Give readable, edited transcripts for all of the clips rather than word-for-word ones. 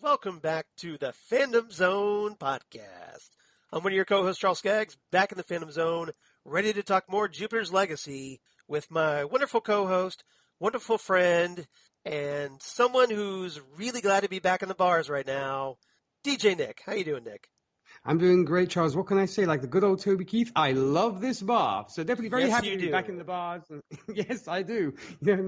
welcome back to the Fandom Zone podcast. I'm one of your co-hosts, Charles Skaggs, back in the Fandom Zone, ready to talk more Jupiter's Legacy with my wonderful co-host, wonderful friend, and someone who's really glad to be back in the bars right now, DJ Nick. How you doing, Nick? I'm doing great, Charles. What can I say? Like the good old Toby Keith, I love this bar. So definitely very happy to be back in the bars. Yes, I do.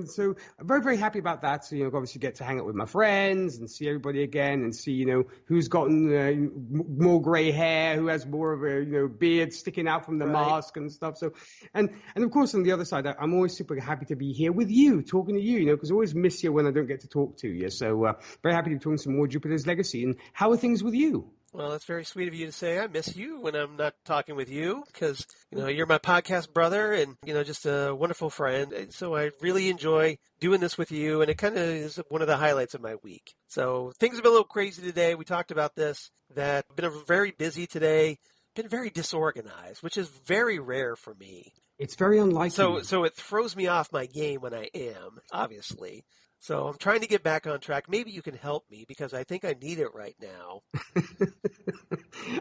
So I'm very, very happy about that. So, obviously get to hang out with my friends and see everybody again and see, who's gotten more gray hair, who has more of a, beard sticking out from the mask and stuff. So, and of course, on the other side, I'm always super happy to be here with you, talking to you, because I always miss you when I don't get to talk to you. So very happy to be talking some more Jupiter's Legacy. And how are things with you? Well, that's very sweet of you to say. I miss you when I'm not talking with you because, you're my podcast brother and, just a wonderful friend. So I really enjoy doing this with you, and it kind of is one of the highlights of my week. So things have been a little crazy today. We talked about this, that I've been very busy today, been very disorganized, which is very rare for me. It's very unlikely. So it throws me off my game when I am, obviously. So I'm trying to get back on track. Maybe you can help me because I think I need it right now.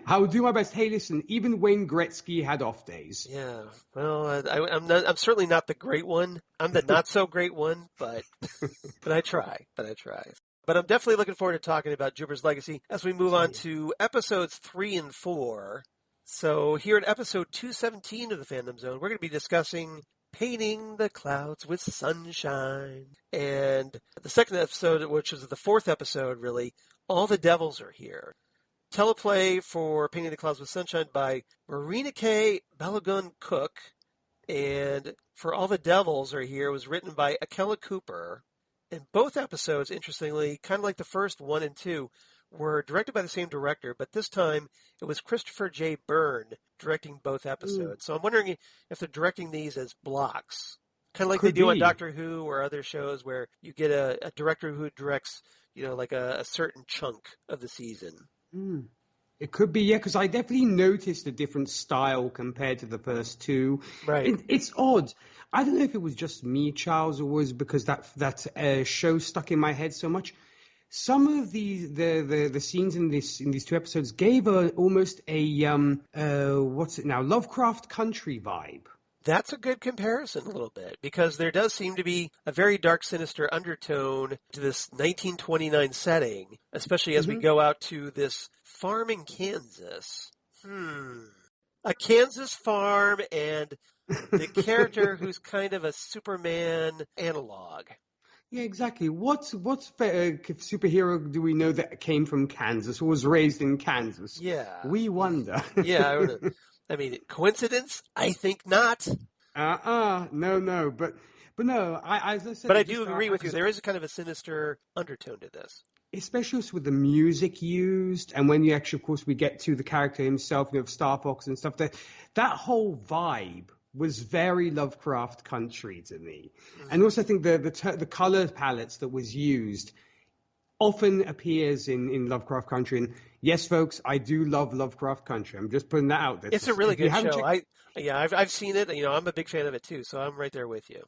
I'll do my best. Hey, listen, even Wayne Gretzky had off days. Yeah. Well, I'm certainly not the great one. I'm the not so great one, but I try. But I'm definitely looking forward to talking about Jupiter's Legacy as we move on to episodes 3 and 4. So here in episode 217 of the Fandom Zone, we're going to be discussing Painting the Clouds with Sunshine. And the second episode, which is the fourth episode, really, All the Devils Are Here. Teleplay for Painting the Clouds with Sunshine by Marina K. Balogun Cook. And for All the Devils Are Here was written by Akela Cooper. And both episodes, interestingly, kind of like the first 1 and 2, were directed by the same director, but this time it was Christopher J. Byrne directing both episodes. So I'm wondering if they're directing these as blocks, kind of like they do on Doctor Who or other shows where you get a director who directs, like a certain chunk of the season. It could be, yeah, because I definitely noticed a different style compared to the first two. Right. It's odd. I don't know if it was just me, Charles, or was because that show stuck in my head so much. Some of the scenes in these two episodes gave almost a Lovecraft Country vibe. That's a good comparison a little bit because there does seem to be a very dark, sinister undertone to this 1929 setting, especially as we go out to this farm in Kansas. A Kansas farm and the character who's kind of a Superman analog. Yeah, exactly. What superhero do we know that came from Kansas or was raised in Kansas? Yeah. We wonder. Yeah. I mean, coincidence? I think not. No. But no, as I said. But I do agree with you. There is a kind of a sinister undertone to this. Especially with the music used, and when you actually, of course, we get to the character himself, Star Fox and stuff, that whole vibe was very Lovecraft Country to me. And also I think the color palettes that was used often appears in Lovecraft Country. And yes, folks, I do love Lovecraft Country. I'm just putting that out there. It's a really good show. I've seen it. I'm a big fan of it too, so I'm right there with you.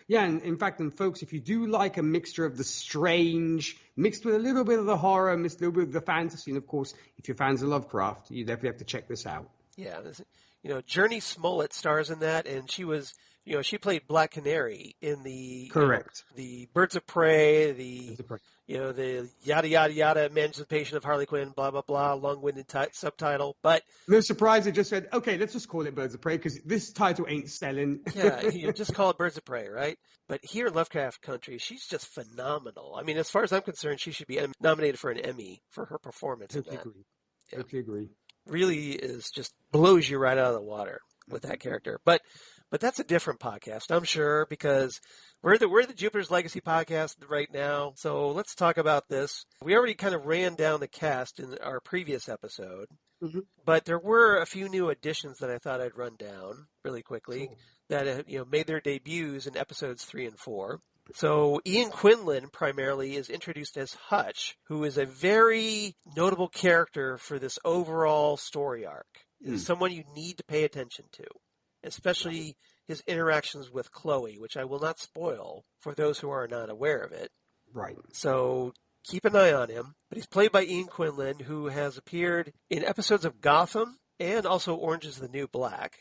Yeah, and in fact, folks, if you do like a mixture of the strange, mixed with a little bit of the horror, mixed with a little bit of the fantasy, and of course, if you're fans of Lovecraft, you definitely have to check this out. Yeah, Journey Smollett stars in that, and she was, she played Black Canary in the the Birds of Prey, the yada yada yada Emancipation of Harley Quinn, blah blah blah, long-winded subtitle. But no surprise, they just said, okay, let's just call it Birds of Prey because this title ain't selling. Yeah, just call it Birds of Prey, right? But here, Lovecraft Country, she's just phenomenal. I mean, as far as I'm concerned, she should be nominated for an Emmy for her performance in that. Totally agree. Really is just blows you right out of the water with that character. But that's a different podcast, I'm sure, because we're the Jupiter's Legacy podcast right now. So let's talk about this. We already kind of ran down the cast in our previous episode, but there were a few new additions that I thought I'd run down really quickly that made their debuts in episodes 3 and 4. So Ian Quinlan primarily is introduced as Hutch, who is a very notable character for this overall story arc. Is someone you need to pay attention to, especially his interactions with Chloe, which I will not spoil for those who are not aware of it. Right. So keep an eye on him. But he's played by Ian Quinlan, who has appeared in episodes of Gotham and also Orange is the New Black.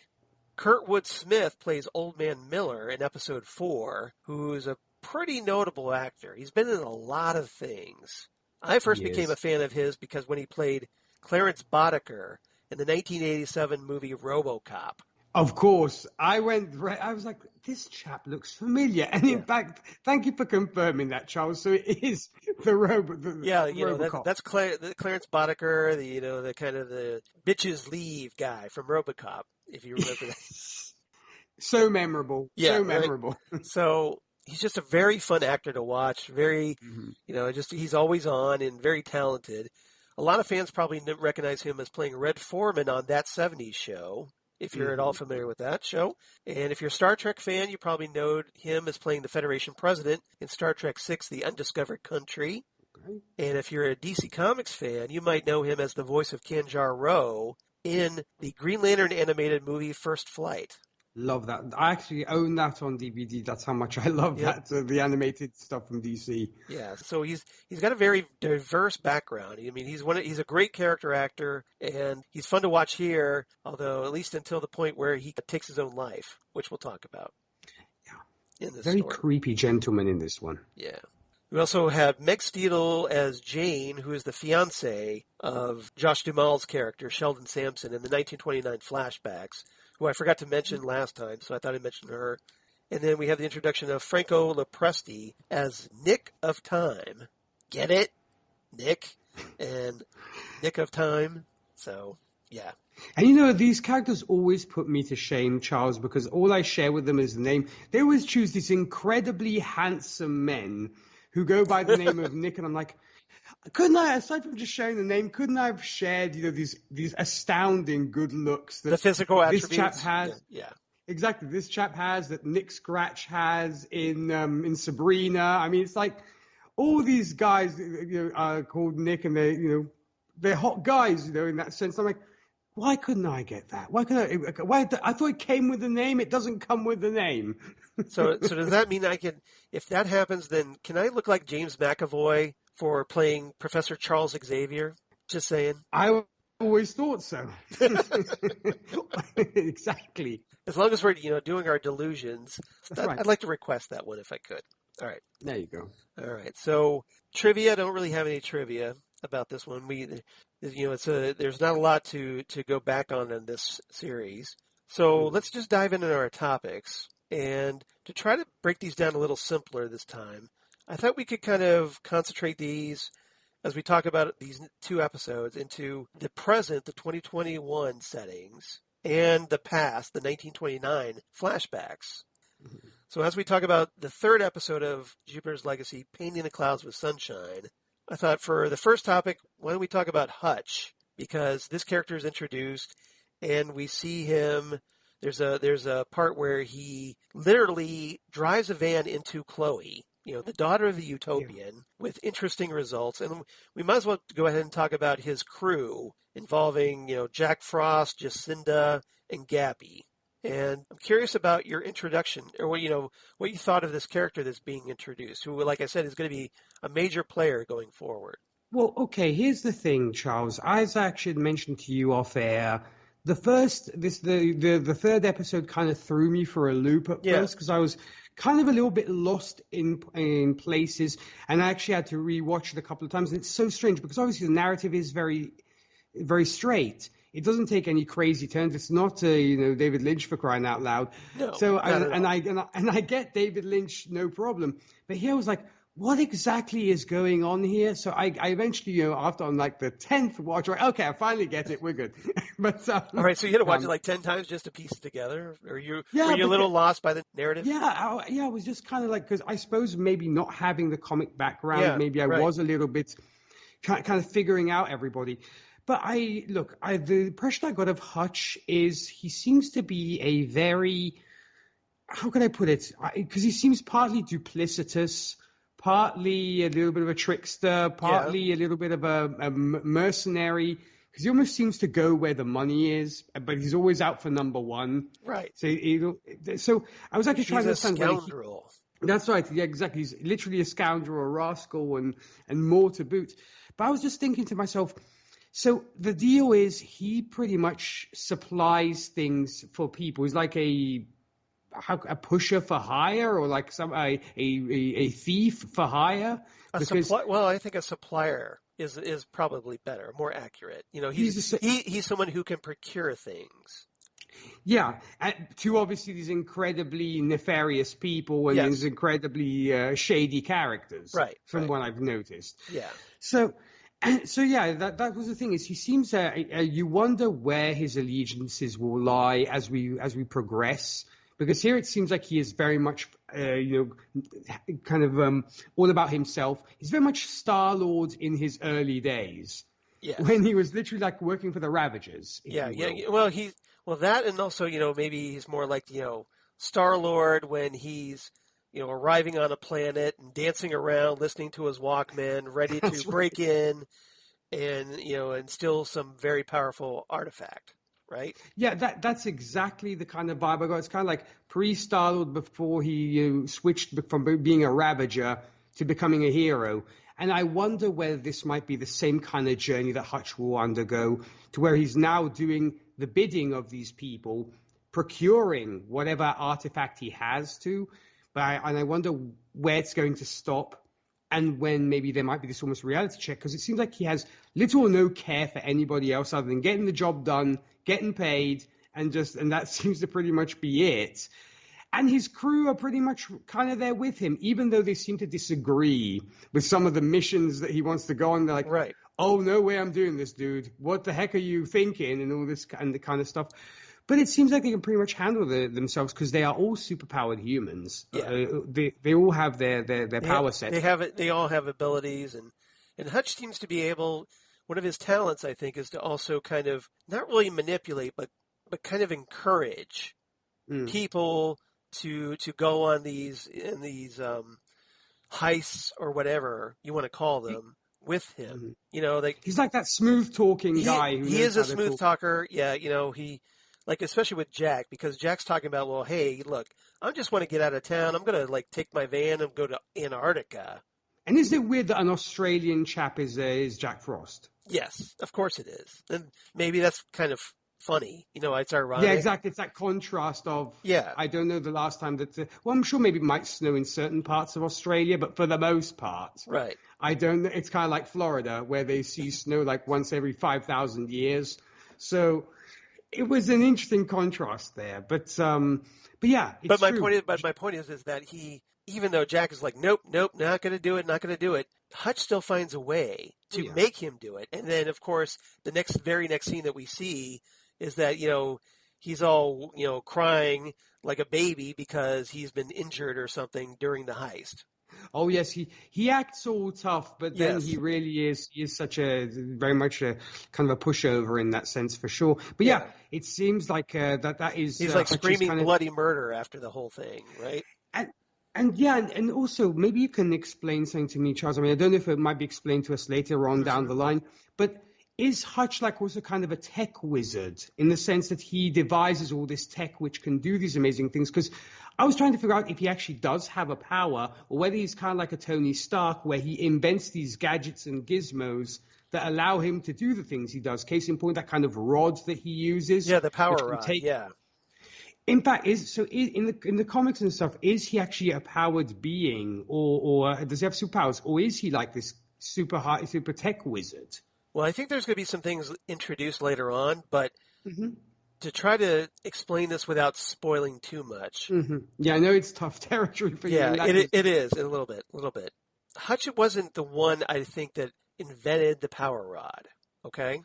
Kurtwood Smith plays Old Man Miller in episode 4, who's a pretty notable actor. He's been in a lot of things. I first became a fan of his because when he played Clarence Boddicker in the 1987 movie RoboCop. Of course, I was like, this chap looks familiar. And in fact, thank you for confirming that, Charles. So it is the robot. That's Clarence Boddicker, the kind of the bitches leave guy from RoboCop, if you remember that. So memorable. Yeah, so memorable. Right? So he's just a very fun actor to watch. Very, he's always on and very talented. A lot of fans probably recognize him as playing Red Foreman on That 70s Show, if you're at all familiar with that show. And if you're a Star Trek fan, you probably know him as playing the Federation President in Star Trek VI, The Undiscovered Country. Okay. And if you're a DC Comics fan, you might know him as the voice of Kanjar Ro in the Green Lantern animated movie First Flight. Love that. I actually own that on DVD. That's how much I love that, the animated stuff from DC. Yeah, so he's got a very diverse background. I mean, he's a great character actor, and he's fun to watch here, although at least until the point where he takes his own life, which we'll talk about. Yeah. In this very story. Creepy gentleman in this one. Yeah. We also have Meg Steedle as Jane, who is the fiancée of Josh Duhamel's character, Sheldon Sampson, in the 1929 flashbacks, who I forgot to mention last time, so I thought I'd mention her. And then we have the introduction of Franco Lopresti as Nick of Time. Get it? Nick and Nick of Time. So, yeah. And these characters always put me to shame, Charles, because all I share with them is the name. They always choose these incredibly handsome men who go by the name of Nick, and I'm like, couldn't I, aside from just sharing the name, couldn't I have shared, these astounding good looks that the physical attributes this chap has? Yeah. Exactly. This chap has, that Nick Scratch has in Sabrina. I mean, it's like all these guys, are called Nick, and they're hot guys, in that sense. I'm like, why couldn't I get that? Why I thought it came with the name. It doesn't come with the name. So does that mean I can, if that happens, then can I look like James McAvoy for playing Professor Charles Xavier? Just saying. I always thought so. Exactly. As long as we're, doing our delusions, right. I'd like to request that one if I could. All right. There you go. All right. So trivia, I don't really have any trivia about this one. There's not a lot to go back on in this series. So let's just dive into our topics. And to try to break these down a little simpler this time, I thought we could kind of concentrate these, as we talk about these 2 episodes, into the present, the 2021 settings, and the past, the 1929 flashbacks. Mm-hmm. So as we talk about the 3rd episode of Jupiter's Legacy, Painting the Clouds with Sunshine, I thought for the first topic, why don't we talk about Hutch? Because this character is introduced, and we see him. There's a part where he literally drives a van into Chloe, the daughter of the Utopian, with interesting results. And we might as well go ahead and talk about his crew involving, Jack Frost, Jacinda, and Gabby. And I'm curious about your introduction, or what you thought of this character that's being introduced, who, like I said, is going to be a major player going forward. Well, okay, here's the thing, Charles. As I actually mentioned to you off air, the 3rd episode kind of threw me for a loop at first, because I was kind of a little bit lost in places, and I actually had to rewatch it a couple of times. And it's so strange because obviously the narrative is very, very straight. It doesn't take any crazy turns. It's not David Lynch, for crying out loud. No, so I get David Lynch, no problem. But here I was like, what exactly is going on here? So I eventually, after on like the 10th watch, okay, I finally get it. We're good. But all right, so you had to watch it like 10 times just to piece it together? Or were you a little lost by the narrative? Yeah, I was just kind of like, because I suppose maybe not having the comic background, maybe I was a little bit kind of figuring out everybody. But the impression I got of Hutch is he seems to be a very, how can I put it? Because he seems partly duplicitous, partly a little bit of a trickster, partly a little bit of a mercenary, because he almost seems to go where the money is, but he's always out for number one. Right. So I was actually trying to understand. He's a scoundrel. That's right. Yeah, exactly. He's literally a scoundrel, a rascal, and more to boot. But I was just thinking to myself, so the deal is he pretty much supplies things for people. He's like a pusher for hire, or like a thief for hire. Well, I think a supplier is probably better, more accurate. He's someone who can procure things. Yeah, to obviously these incredibly nefarious people and these incredibly shady characters, right? From what I've noticed. Yeah. So yeah, that was the thing. Is he seems you wonder where his allegiances will lie as we progress, because here it seems like he is very much kind of all about himself. He's very much Star-Lord in his early days. Yes. When he was literally like working for the Ravagers. Yeah. Well, that, and also, maybe he's more like, Star-Lord when he's, arriving on a planet and dancing around, listening to his Walkman, ready to break in and, and steal some very powerful artifact, right? Yeah, that's exactly the kind of vibe I got. It's kind of like pre-Star-Lord before he switched from being a Ravager to becoming a hero. And I wonder whether this might be the same kind of journey that Hutch will undergo, to where he's now doing the bidding of these people, procuring whatever artifact he has to. And I wonder where it's going to stop, and when maybe there might be this almost reality check, because it seems like he has little or no care for anybody else other than getting the job done, getting paid, and that seems to pretty much be it. And his crew are pretty much kind of there with him, even though they seem to disagree with some of the missions that he wants to go on. They're like, right. Oh, no way I'm doing this, dude. What the heck are you thinking? And all this and the kind of stuff. But it seems like they can pretty much handle themselves, because they are all superpowered humans. Yeah. They all have their power sets. They all have abilities, and Hutch seems to be able. One of his talents, I think, is to also kind of not really manipulate, but kind of encourage people to go on these heists or whatever you want to call them with him. He's like that smooth talking guy. He is a smooth talker. Yeah, he. Like, especially with Jack, because Jack's talking about, well, hey, look, I just want to get out of town. I'm going to, take my van and go to Antarctica. And isn't it weird that an Australian chap is Jack Frost? Yes, of course it is. And maybe that's kind of funny. It's ironic. Yeah, exactly. It's that contrast of, I don't know the last time that, well, I'm sure maybe it might snow in certain parts of Australia, but for the most part. Right. I don't know. It's kind of like Florida, where they see snow once every 5,000 years. So it was an interesting contrast there, but yeah. It's my true. My point is that he, even though Jack is like, nope, not going to do it. Hutch still finds a way to make him do it, and then of course the very next scene that we see is that he's all crying like a baby because he's been injured or something during the heist. Oh yes, he acts all tough, but then he really is such a very much a kind of a pushover in that sense for sure. But yeah, it seems like that is he's like screaming bloody murder after the whole thing, right? And also maybe you can explain something to me, Charles. I mean, I don't know if it might be explained to us later on down the line, but is Hutch also kind of a tech wizard in the sense that he devises all this tech which can do these amazing things? Because I was trying to figure out if he actually does have a power, or whether he's kind of like a Tony Stark, where he invents these gadgets and gizmos that allow him to do the things he does. Case in point, that kind of rod that he uses. Yeah, the power rod. Yeah. In fact, in the comics and stuff, is he actually a powered being, or does he have superpowers, or is he like this super tech wizard? Well, I think there's going to be some things introduced later on, but to try to explain this without spoiling too much. Yeah, I know it's tough territory for you. Yeah, it is a little bit. Hutch wasn't the one, I think, that invented the power rod. Okay.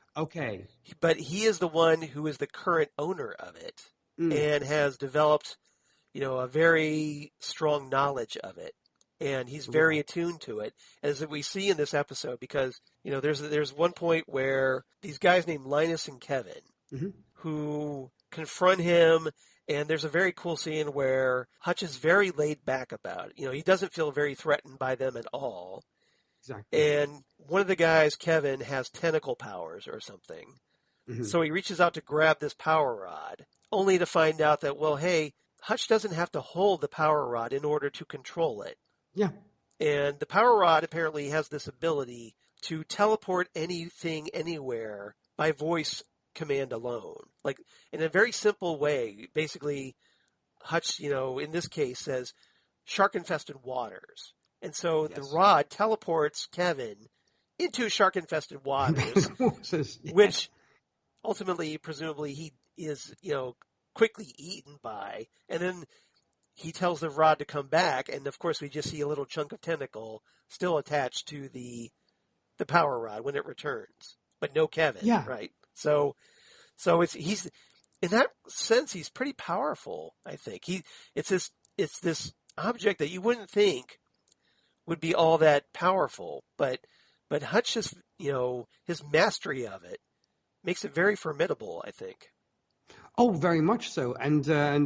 But he is the one who is the current owner of it and has developed, a very strong knowledge of it. And he's very attuned to it, as we see in this episode, because there's one point where these guys named Linus and Kevin who confront him, and there's a very cool scene where Hutch is very laid back about it. He doesn't feel very threatened by them at all. Exactly. And one of the guys, Kevin, has tentacle powers or something. So he reaches out to grab this power rod, only to find out that, well, hey, Hutch doesn't have to hold the power rod in order to control it. Yeah. And the power rod apparently has this ability to teleport anything anywhere by voice command alone. Like in a very simple way. Basically, Hutch, in this case says shark-infested waters. And so the rod teleports Kevin into shark-infested waters, which ultimately, presumably, he is, quickly eaten by. And then he tells the rod to come back, and of course we just see a little chunk of tentacle still attached to the power rod when it returns, but no Kevin. Yeah. Right. So he's in that sense he's pretty powerful. I think it's this object that you wouldn't think would be all that powerful, but Hutch just his mastery of it makes it very formidable. I think. Oh, very much so. And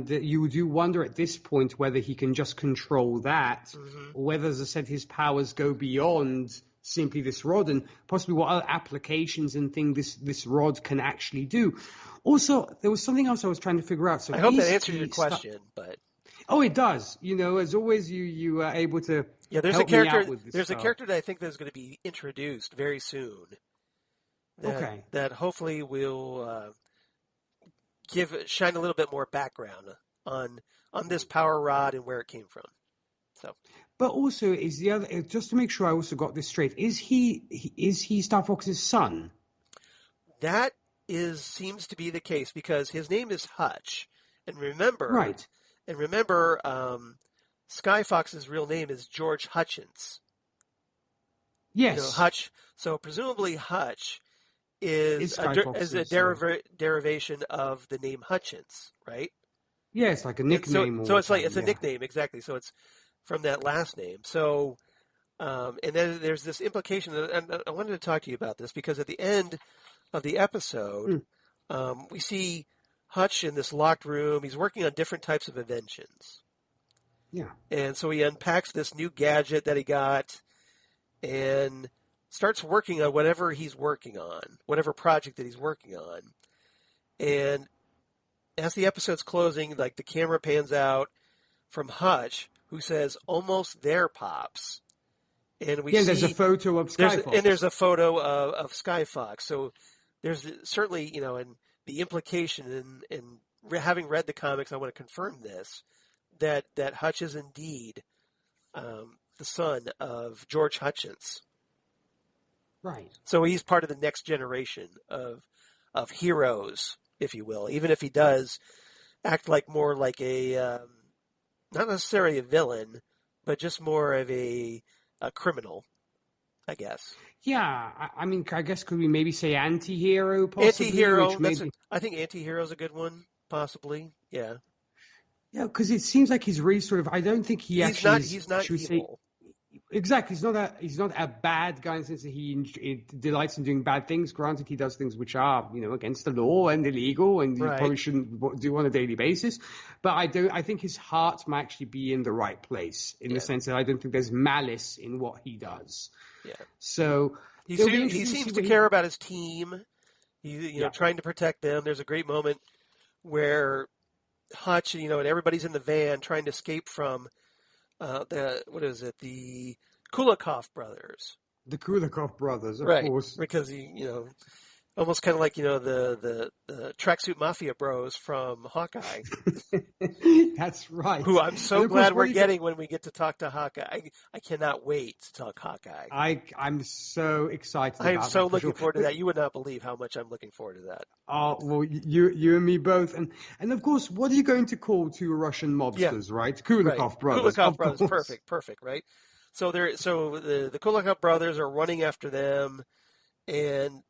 you do wonder at this point whether he can just control that, or whether, as I said, his powers go beyond simply this rod, and possibly what other applications and things this rod can actually do. Also, there was something else I was trying to figure out. So I hope that answered your question, but... Oh, it does. As always, you are able to there's help a character, me out with this there's stuff. a character that I think that's going to be introduced very soon. That hopefully will... shine a little bit more background on this power rod and where it came from. So, but also is the other, just to make sure I also got this straight, is he Star Fox's son? That seems to be the case because his name is Hutch, and remember, Sky Fox's real name is George Hutchence. Yes, Hutch. So presumably Hutch is a derivation of the name Hutchence, right? Yeah, it's like a nickname. So it's a nickname, exactly. So it's from that last name. So, and then there's this implication, and I wanted to talk to you about this because at the end of the episode, we see Hutch in this locked room. He's working on different types of inventions. Yeah. And so he unpacks this new gadget that he got and starts working on whatever he's working on, whatever project that he's working on. And as the episode's closing, like the camera pans out from Hutch, who says, "Almost there, Pops." And there's a photo of Sky Fox. And there's a photo of Sky Fox. So there's certainly, and the implication, and having read the comics, I want to confirm this, that Hutch is indeed the son of George Hutchence. Right. So he's part of the next generation of heroes, if you will, even if he does act more like a, not necessarily a villain, but just more of a criminal, I guess. Yeah, I guess could we maybe say anti-hero, possibly? Anti-hero, I think anti-hero is a good one, possibly, yeah. Yeah, because it seems like he's really sort of, I don't think he's not evil. Exactly. He's not a bad guy in the sense that he delights in doing bad things. Granted, he does things which are, against the law and illegal, and you probably shouldn't do on a daily basis. But I think his heart might actually be in the right place in the sense that I don't think there's malice in what he does. Yeah. So he seems to care about his team. Trying to protect them. There's a great moment where Hutch, and everybody's in the van trying to escape from the Kulikov brothers. The Kulikov brothers, of course. Because almost kind of like, the Tracksuit Mafia bros from Hawkeye. That's right. Who I'm so glad we're getting when we get to talk to Hawkeye. I cannot wait to talk Hawkeye. I'm so excited about that. I'm so looking sure. forward to that. You would not believe how much I'm looking forward to that. Oh, well, you and me both. And of course, what are you going to call two Russian mobsters, right? Kulikov brothers. Kulikov brothers, perfect, right? So the Kulikov brothers are running after them, and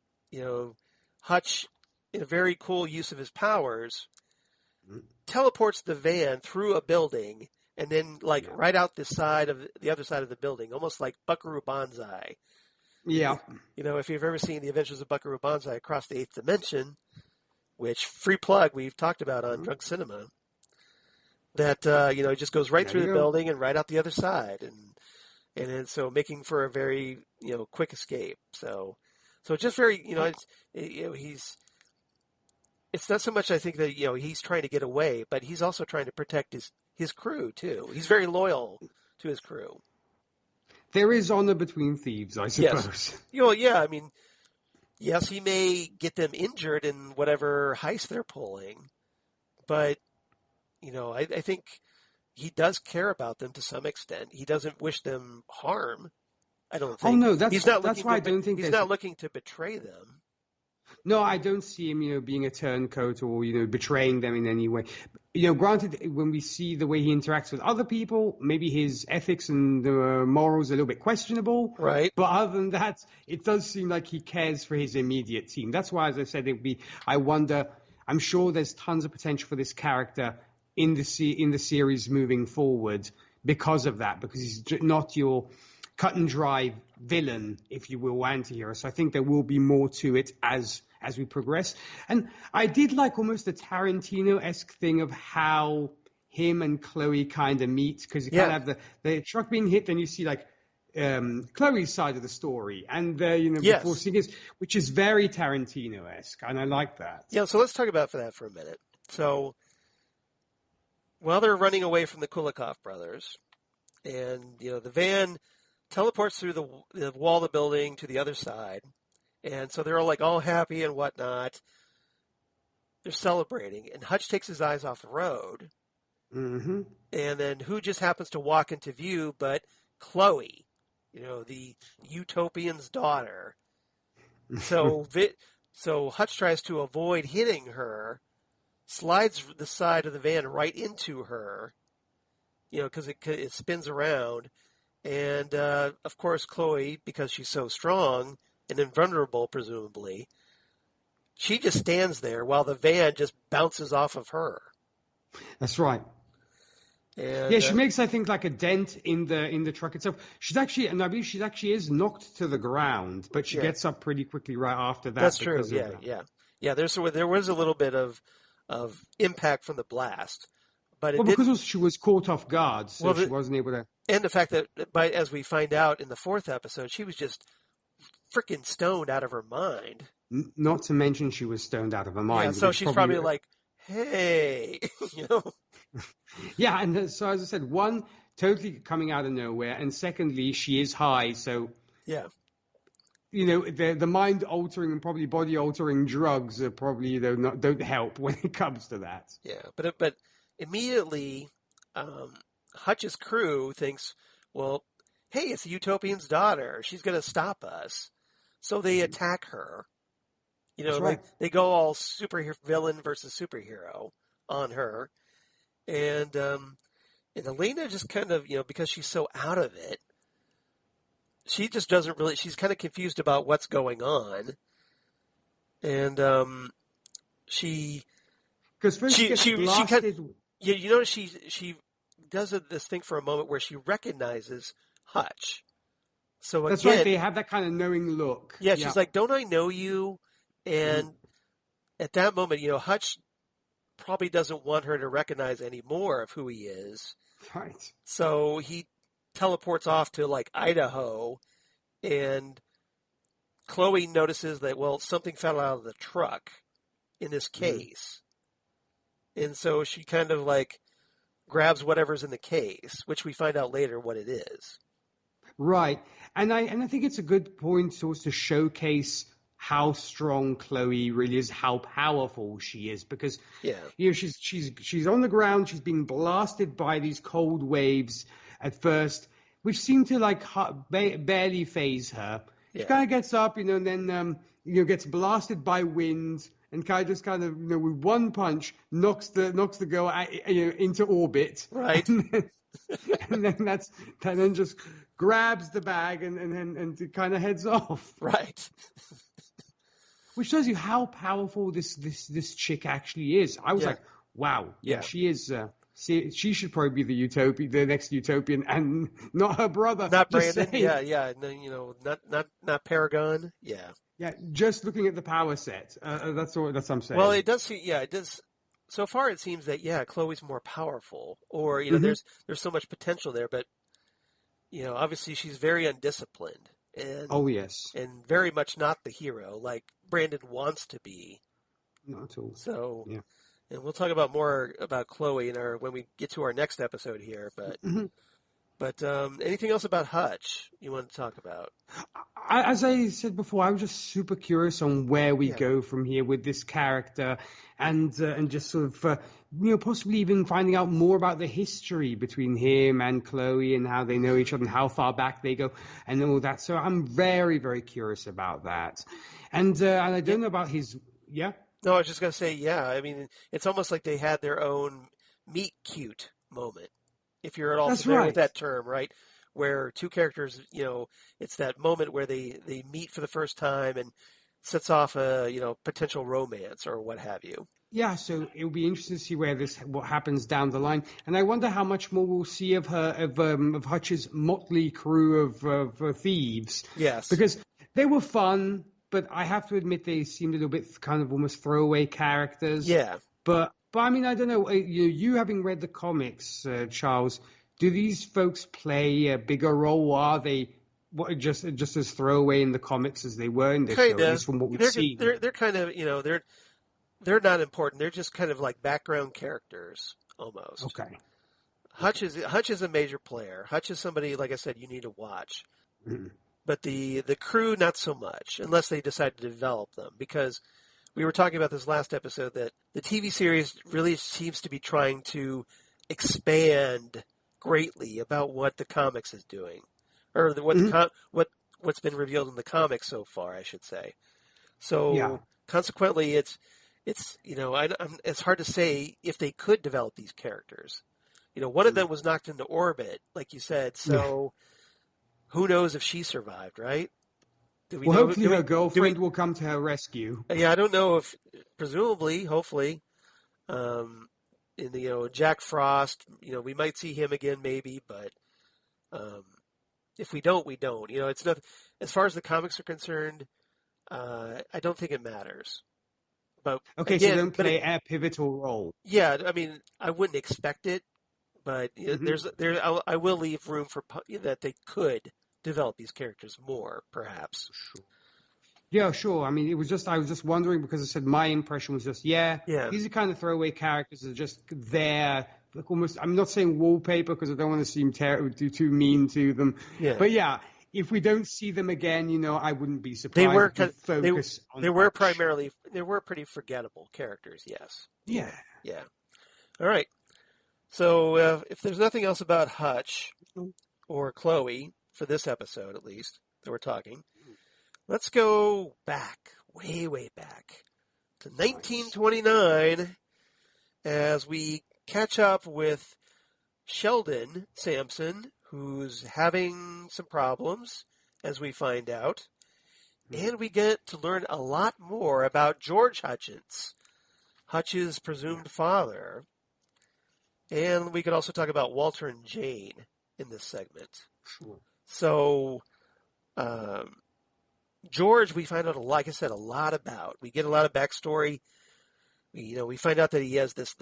Hutch, in a very cool use of his powers, teleports the van through a building and then right out the other side of the building, almost like Buckaroo Banzai. Yeah. If you've ever seen The Adventures of Buckaroo Banzai across the Eighth Dimension, which free plug we've talked about on Drunk Cinema, that it just goes right through the building and right out the other side, and then so making for a very quick escape. So just very, he's it's not so much I think that he's trying to get away, but he's also trying to protect his crew too. He's very loyal to his crew. There is honor between thieves, I suppose. Yes. Yeah. I mean, yes, he may get them injured in whatever heist they're pulling, but I think he does care about them to some extent. He doesn't wish them harm. I don't think. Oh no, that's why I don't think he's not looking to betray them. No, I don't see him, being a turncoat or, betraying them in any way. Granted, when we see the way he interacts with other people, maybe his ethics and morals are a little bit questionable. Right. But other than that, it does seem like he cares for his immediate team. That's why, as I said, I wonder, I'm sure there's tons of potential for this character in the series moving forward because of that, because he's not your cut and dry villain, if you will, anti-hero. So I think there will be more to it as we progress. And I did like almost the Tarantino-esque thing of how him and Chloe kind of meet, because you kind of have the truck being hit, then you see like Chloe's side of the story, and before seeing this, which is very Tarantino-esque, and I like that. Yeah, so let's talk about that for a minute. So while they're running away from the Kulikov brothers, and the van teleports through the wall of the building to the other side. And so they're all happy and whatnot. They're celebrating. And Hutch takes his eyes off the road. Mm-hmm. And then who just happens to walk into view but Chloe, the Utopian's daughter. So Hutch tries to avoid hitting her, slides the side of the van right into her, because it spins around. And, of course, Chloe, because she's so strong and invulnerable, presumably, she just stands there while the van just bounces off of her. That's right. And, she makes, I think, like a dent in the truck itself. She's actually, and I believe she actually is knocked to the ground, but she gets up pretty quickly right after that. That's true. Yeah. There was a little bit of impact from the blast. But because she was caught off guard, so she wasn't able to. And the fact that, as we find out in the 4th episode, she was just freaking stoned out of her mind. Not to mention she was stoned out of her mind. Yeah, so she's probably like, hey, Yeah, and so as I said, one, totally coming out of nowhere, and secondly, she is high, so. Yeah. The mind-altering and probably body-altering drugs are probably don't help when it comes to that. Yeah, but immediately, Hutch's crew thinks, well, hey, it's the Utopian's daughter. She's going to stop us. So they attack her. Right. They go all villain versus superhero on her. And Elena just kind of, because she's so out of it, she just doesn't really, she's kind of confused about what's going on. And she does this thing for a moment where she recognizes Hutch. So that's again, right. They have that kind of knowing look. Yeah, she's like, "Don't I know you?" And at that moment, Hutch probably doesn't want her to recognize any more of who he is. Right. So he teleports off to like Idaho, and Chloe notices that something fell out of the truck in this case, and so she kind of like grabs whatever's in the case, which we find out later what it is. Right, and I think it's a good point to showcase how strong Chloe really is, how powerful she is, because she's on the ground, she's being blasted by these cold waves at first, which seem to like barely faze her. She kind of gets up, and then gets blasted by wind, and with one punch knocks the girl into orbit. Right. And then just grabs the bag and kind of heads off. Right. Which shows you how powerful this chick actually is. I was like, wow, she is. She should probably be the next Utopian, and not her brother. Not Brandon. Yeah. Not Paragon. Yeah. Yeah. Just looking at the power set, that's what I'm saying. Well, it does. It does. So far, it seems that Chloe's more powerful, or there's so much potential there, but obviously she's very undisciplined, and oh yes, and very much not the hero like Brandon wants to be. not at all. So, yeah. And we'll talk about more about Chloe when we get to our next episode here. But anything else about Hutch you want to talk about? As I said before, I was just super curious on where we go from here with this character, and just sort of possibly even finding out more about the history between him and Chloe and how they know each other and how far back they go and all that. So I'm very, very curious about that, and I don't know about his. Yeah. No, I was just gonna say, yeah. I mean, it's almost like they had their own meet cute moment, if you're at all familiar with that term, right? Where two characters, it's that moment where they meet for the first time and sets off a potential romance or what have you. Yeah, so it'll be interesting to see what happens down the line, and I wonder how much more we'll see of Hutch's motley crew of thieves. Yes, because they were fun, but I have to admit they seemed a little bit kind of almost throwaway characters. Yeah, but I mean, I don't know. You having read the comics, Charles, do these folks play a bigger role, or are they just as throwaway in the comics as they were in the show? At least from what we've seen, they're kind of they're not important. They're just kind of like background characters almost. Okay. Hutch is a major player. Hutch is somebody, like I said, you need to watch. Mm-hmm. But the crew, not so much, unless they decide to develop them. Because we were talking about this last episode that the TV series really seems to be trying to expand greatly about what the comics is doing, or what's been revealed in the comics so far, I should say. So consequently, it's hard to say if they could develop these characters. One of them was knocked into orbit, like you said. So who knows if she survived, right? Hopefully her girlfriend will come to her rescue. Yeah, I don't know if, presumably, hopefully, Jack Frost, we might see him again, maybe, but if we don't, we don't. It's not, as far as the comics are concerned, I don't think it matters. But okay, again, so don't play a pivotal role. Yeah, I mean, I wouldn't expect it, but I will leave room for that they could develop these characters more, perhaps. Sure. Yeah, sure. I mean, I was just wondering because I said my impression was just, these are kind of throwaway characters that are just there, like almost. I'm not saying wallpaper because I don't want to seem too mean to them. Yeah. But yeah, if we don't see them again, I wouldn't be surprised. They were pretty forgettable characters. Yes. Yeah. Yeah. All right. So if there's nothing else about Hutch or Chloe for this episode, at least that we're talking, let's go back, way, way back to 1929 as we catch up with Sheldon Sampson, who's having some problems, as we find out. And we get to learn a lot more about George Hutchence, Hutch's presumed father. And we could also talk about Walter and Jane in this segment. Sure. So, George, we find out, like I said, a lot about. We get a lot of backstory. We find out that he has this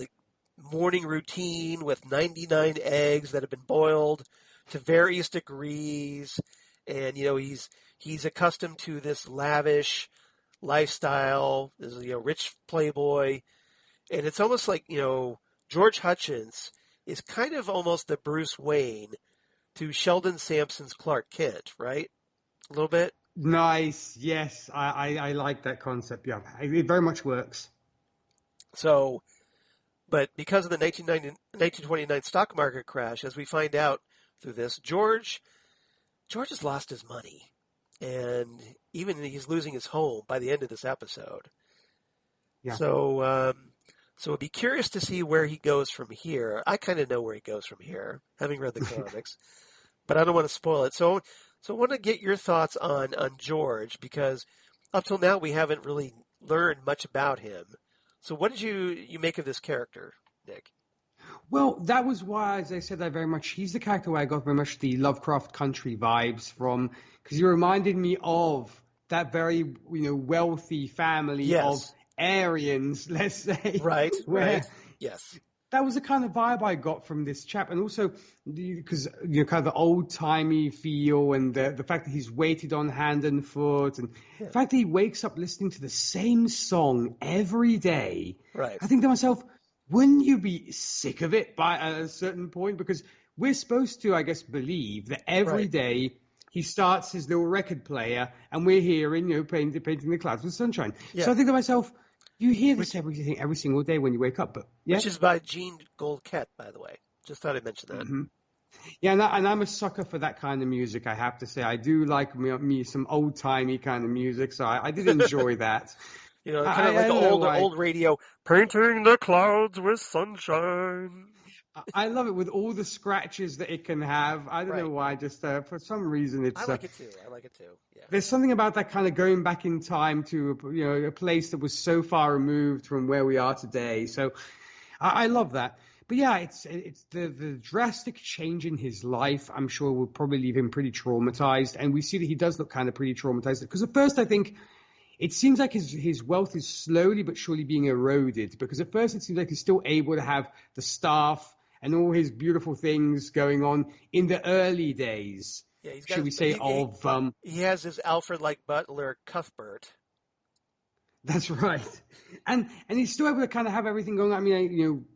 morning routine with 99 eggs that have been boiled to various degrees. And, he's accustomed to this lavish lifestyle, this rich playboy. And it's almost like, George Hutchence is kind of almost the Bruce Wayne to Sheldon Sampson's Clark Kent, right? A little bit? Nice. Yes, I like that concept. Yeah, it very much works. So, but because of the 1929 stock market crash, as we find out through this, George has lost his money. And even he's losing his home by the end of this episode. Yeah. So I'd be curious to see where he goes from here. I kind of know where he goes from here, having read the comics, but I don't want to spoil it. So I want to get your thoughts on George, because up till now we haven't really learned much about him. So what did you make of this character, Nick? Well, that was why, as I said, he's the character where I got very much the Lovecraft Country vibes from, because he reminded me of that very, wealthy family of Aryans, let's say. Right, right. Yes. that was the kind of vibe I got from this chap, and also because kind of the old timey feel, and the fact that he's waited on hand and foot, and the fact that he wakes up listening to the same song every day. Right. I think to myself, wouldn't you be sick of it by a certain point? Because we're supposed to, I guess, believe that every day he starts his little record player, and we're hearing, painting the clouds with sunshine. Yeah. So I think to myself, you hear this every single day when you wake up, but which is by Jean Goldkette, by the way. Just thought I'd mention that. Mm-hmm. Yeah, and I'm a sucker for that kind of music. I have to say, I do like me some old timey kind of music, so I did enjoy that. Kind of like old radio, painting the clouds with sunshine. I love it with all the scratches that it can have. I don't know why, just for some reason it's. I like it too. Yeah. There's something about that kind of going back in time to a place that was so far removed from where we are today. So I love that. But yeah, it's the drastic change in his life. I'm sure will probably leave him pretty traumatized, and we see that he does look kind of pretty traumatized. Because at first I think it seems like his wealth is slowly but surely being eroded. Because at first it seems like he's still able to have the staff and all his beautiful things going on in the early days, should we say, he has his Alfred-like butler, Cuthbert. That's right. And he's still able to kind of have everything going on. I mean,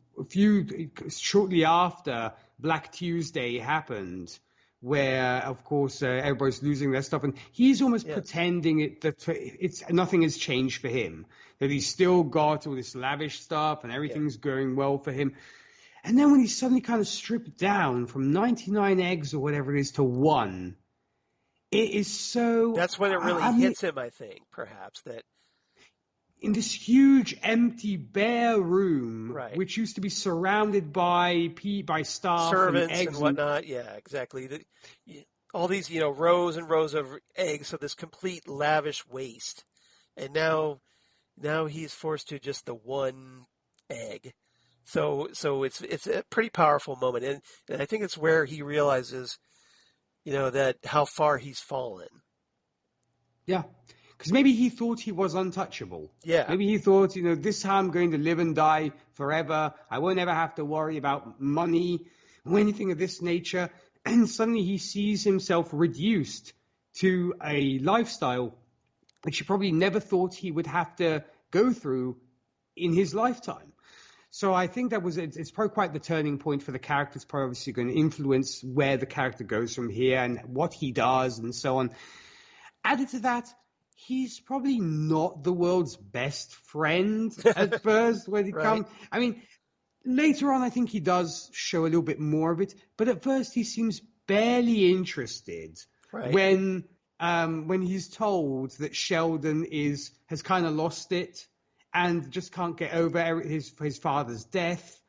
shortly after Black Tuesday happened, where, of course, everybody's losing their stuff, and he's almost pretending that nothing has changed for him, that he's still got all this lavish stuff and everything's going well for him. And then when he's suddenly kind of stripped down from 99 eggs or whatever it is to 1, it is so... That's when it really hits him, I think, perhaps, that... In this huge, empty, bare room, which used to be surrounded by staff servants and eggs and whatnot. Yeah, exactly. All these, rows and rows of eggs, so this complete lavish waste. And now he's forced to just the one egg. So it's a pretty powerful moment, and I think it's where he realizes, that how far he's fallen. Yeah, because maybe he thought he was untouchable. Yeah, maybe he thought, this is how I'm going to live and die forever. I won't ever have to worry about money or anything of this nature. And suddenly he sees himself reduced to a lifestyle which he probably never thought he would have to go through in his lifetime. So I think it's probably quite the turning point for the character. It's probably obviously going to influence where the character goes from here and what he does and so on. Added to that, he's probably not the world's best friend at first when he comes. I mean, later on, I think he does show a little bit more of it. But at first, he seems barely interested when he's told that Sheldon has kind of lost it and just can't get over his father's death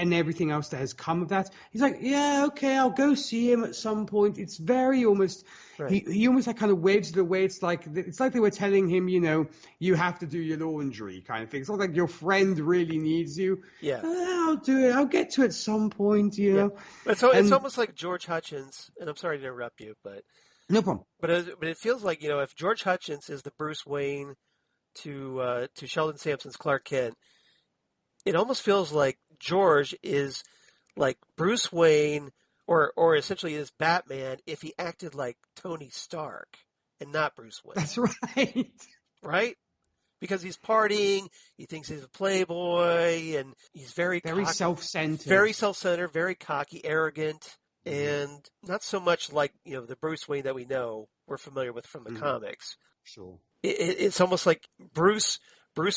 and everything else that has come of that. He's like, yeah, okay, I'll go see him at some point. It's very almost, he almost like kind of waves it away. It's like they were telling him, you have to do your laundry kind of thing. It's not like your friend really needs you. Yeah. I'll do it. I'll get to it at some point, know. It's almost like George Hutchence, and I'm sorry to interrupt you, but. No problem. But it feels like, if George Hutchence is the Bruce Wayne to Sheldon Sampson's Clark Kent, it almost feels like George is like Bruce Wayne or essentially is Batman if he acted like Tony Stark and not Bruce Wayne. That's right. Right? Because he's partying, he thinks he's a playboy, and he's very self-centered. Very self-centered, very cocky, arrogant, and not so much like, the Bruce Wayne that we're familiar with from the comics. Sure. It's almost like Bruce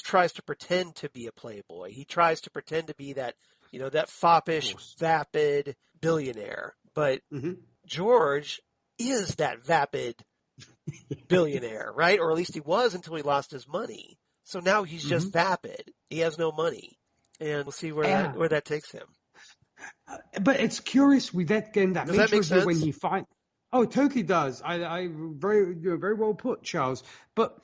tries to pretend to be a playboy. He tries to pretend to be that, that foppish, vapid billionaire. But George is that vapid billionaire, right? Or at least he was until he lost his money. So now he's just vapid. He has no money. And we'll see where that takes him. But it's curious with that game. Does that make sense? When he finds... Oh, it totally does. I very well put, Charles. But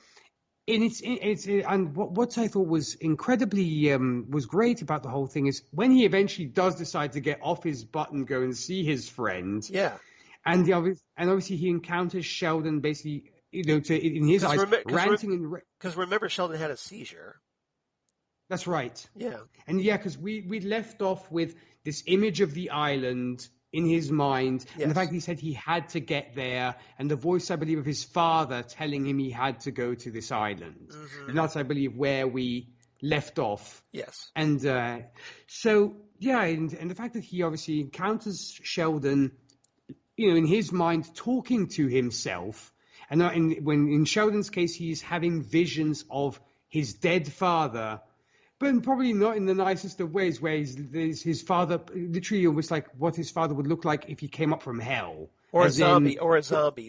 what I thought was incredibly was great about the whole thing is when he eventually does decide to get off his butt and go and see his friend. Yeah. And obviously he encounters Sheldon basically, in his eyes, ranting and... Because remember, Sheldon had a seizure. That's right. Yeah. And yeah, because we left off with this image of the island in his mind, and the fact that he said he had to get there, and the voice, I believe, of his father telling him he had to go to this island. Mm-hmm. And that's, I believe, where we left off. Yes. And so, yeah, and the fact that he obviously encounters Sheldon, in his mind, talking to himself. And when in Sheldon's case, he's having visions of his dead father, but probably not in the nicest of ways, where his father, literally almost like what his father would look like if he came up from hell. Or a zombie,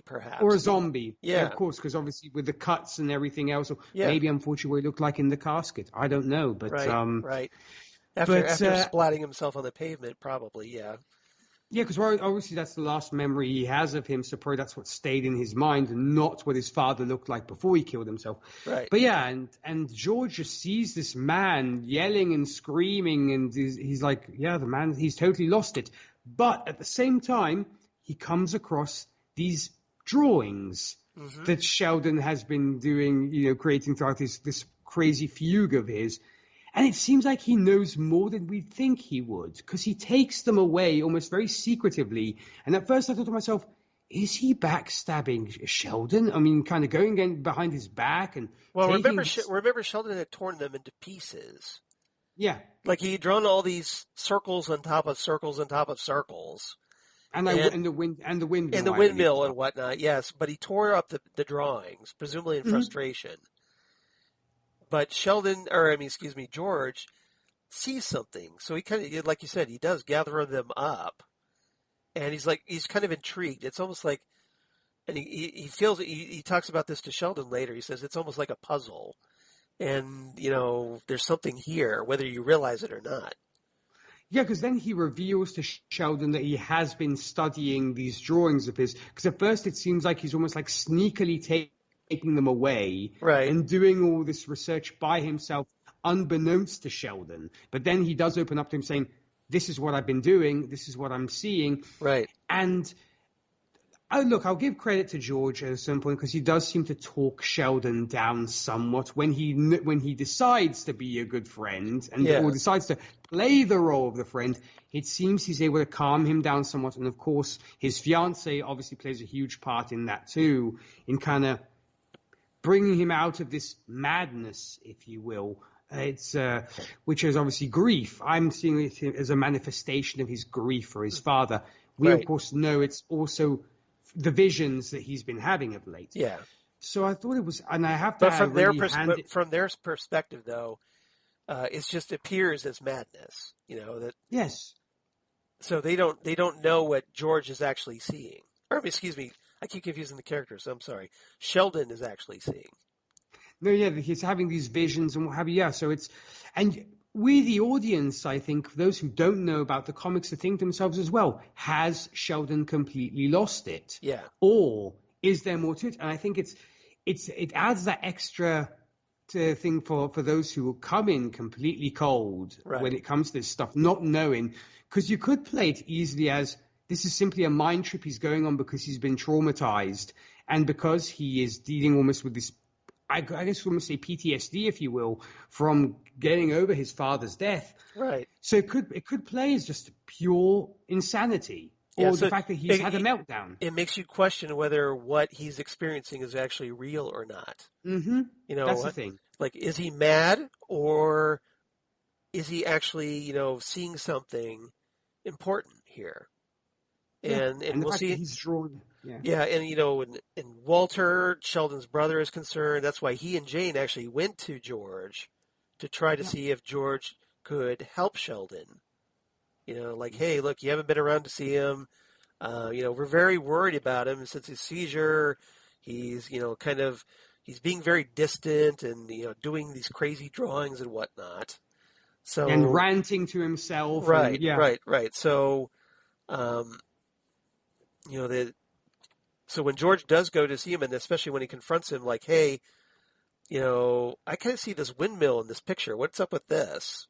perhaps. Or a zombie. Yeah. Of course, because obviously with the cuts and everything else, or yeah. maybe unfortunately what he looked like in the casket. I don't know. But, right. After splatting himself on the pavement, probably, yeah. Yeah, because obviously that's the last memory he has of him, so probably that's what stayed in his mind and not what his father looked like before he killed himself. Right. But yeah, and George just sees this man yelling and screaming, and he's like, yeah, the man, he's totally lost it. But at the same time, he comes across these drawings that Sheldon has been doing, creating throughout this crazy fugue of his. And it seems like he knows more than we think he would, because he takes them away almost very secretively. And at first I thought to myself, is he backstabbing Sheldon? I mean, kind of going in behind his back and remember Sheldon had torn them into pieces. Yeah. Like he'd drawn all these circles on top of circles on top of circles. And the windmill. And the windmill and whatnot, yes. But he tore up the drawings, presumably in frustration. But George sees something. So he kind of, like you said, he does gather them up. And he's kind of intrigued. It's almost like, and he feels, he talks about this to Sheldon later. He says it's almost like a puzzle. And, there's something here, whether you realize it or not. Yeah, because then he reveals to Sheldon that he has been studying these drawings of his. Because at first it seems like he's almost like sneakily taking them away and doing all this research by himself, unbeknownst to Sheldon. But then he does open up to him saying, this is what I've been doing, this is what I'm seeing. Right. And I'll give credit to George at some point, because he does seem to talk Sheldon down somewhat when he decides to be a good friend or decides to play the role of the friend. It seems he's able to calm him down somewhat. And of course, his fiance obviously plays a huge part in that too, in kind of bringing him out of this madness, if you will. It's which is obviously grief. I'm seeing it as a manifestation of his grief for his father. We of course know it's also the visions that he's been having of late. Yeah. So I thought it was, and I have to. But from their perspective, though, it just appears as madness. That. Yes. So they don't know what George is actually seeing. Or excuse me, I keep confusing the characters. So I'm sorry. Sheldon is actually seeing. No, yeah, he's having these visions and what have you. Yeah, so and we, the audience, I think, those who don't know about the comics, to think to themselves as well, has Sheldon completely lost it? Yeah. Or is there more to it? And I think it adds that extra thing for those who will come in completely cold when it comes to this stuff, not knowing, because you could play it easily as this is simply a mind trip he's going on because he's been traumatized, and because he is dealing almost with this, I guess we must say PTSD, if you will, from getting over his father's death. Right. So it could play as just pure insanity, or the fact that he's had a meltdown. It makes you question whether what he's experiencing is actually real or not. Mm-hmm. That's the thing. Like, is he mad, or is he actually, seeing something important here? And we'll see. He's drawn. Yeah, and Walter, Sheldon's brother, is concerned. That's why he and Jane actually went to George to try to see if George could help Sheldon. Like, hey, look, you haven't been around to see him. We're very worried about him since his seizure. He's, he's being very distant and, doing these crazy drawings and whatnot. So and ranting to himself. Right. So, so when George does go to see him, and especially when he confronts him, like, hey, I kind of see this windmill in this picture. What's up with this?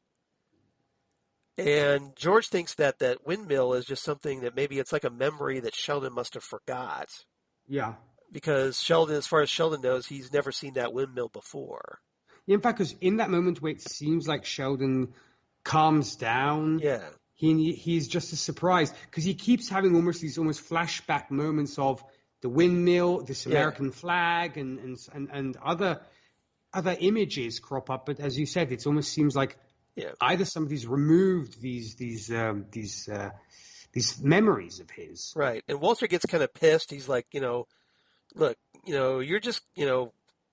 And George thinks that windmill is just something that maybe it's like a memory that Sheldon must have forgot. Yeah. Because Sheldon, as far as Sheldon knows, he's never seen that windmill before. In fact, because in that moment where it seems like Sheldon calms down, he's just as surprised because he keeps having these flashback moments of the windmill, this American flag, and other images crop up. But as you said, it almost seems like either somebody's removed these memories of his. Right. And Walter gets kind of pissed. He's like, look, you're just,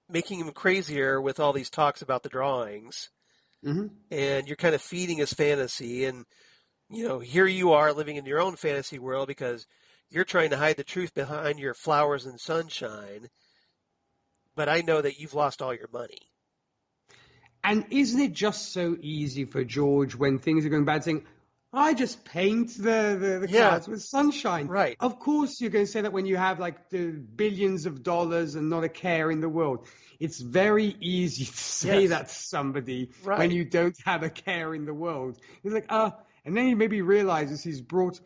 making him crazier with all these talks about the drawings. Mm-hmm. And you're kind of feeding his fantasy. And, here you are living in your own fantasy world because you're trying to hide the truth behind your flowers and sunshine. But I know that you've lost all your money. And isn't it just so easy for George when things are going bad saying, I just paint the clouds with sunshine. Right. Of course you're going to say that when you have like the billions of dollars and not a care in the world. It's very easy to say that to somebody when you don't have a care in the world. He's like, and then he maybe realizes he's brought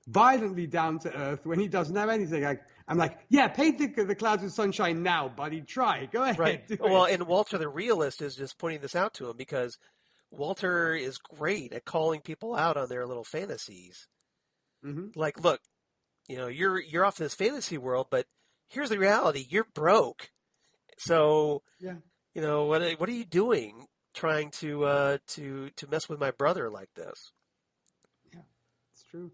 violently down to earth when he doesn't have anything. I'm like, paint the clouds with sunshine now, buddy. Try. Go ahead. Right. Well, and Walter the realist is just pointing this out to him because Walter is great at calling people out on their little fantasies. Mm-hmm. Like, look, you're off in this fantasy world, but here's the reality: you're broke. So, what are you doing trying to mess with my brother like this? Yeah, it's true.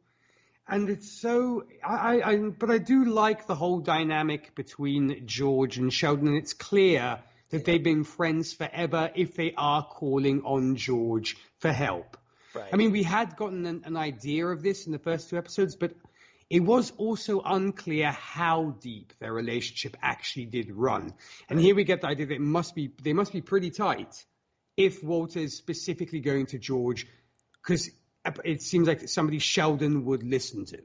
And it's so but I do like the whole dynamic between George and Sheldon. And it's clear that they've been friends forever if they are calling on George for help. Right. I mean, we had gotten an idea of this in the first 2 episodes, but it was also unclear how deep their relationship actually did run. And here we get the idea that they must be pretty tight if Walter is specifically going to George, because it seems like somebody Sheldon would listen to.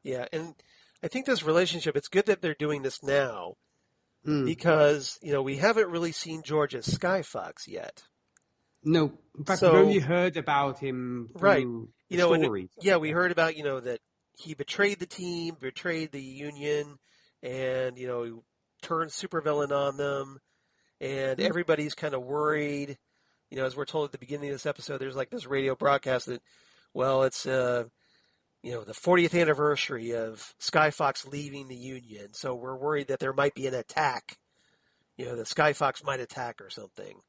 Yeah, and I think this relationship, it's good that they're doing this now. Because, we haven't really seen George as Sky Fox yet. No. In fact, we've only heard about him through stories. We heard about, that he betrayed the team, betrayed the Union, and, he turned supervillain on them. And everybody's kind of worried. As we're told at the beginning of this episode, there's like this radio broadcast that, it's the 40th anniversary of Sky Fox leaving the Union. So we're worried that there might be an attack. That Sky Fox might attack or something.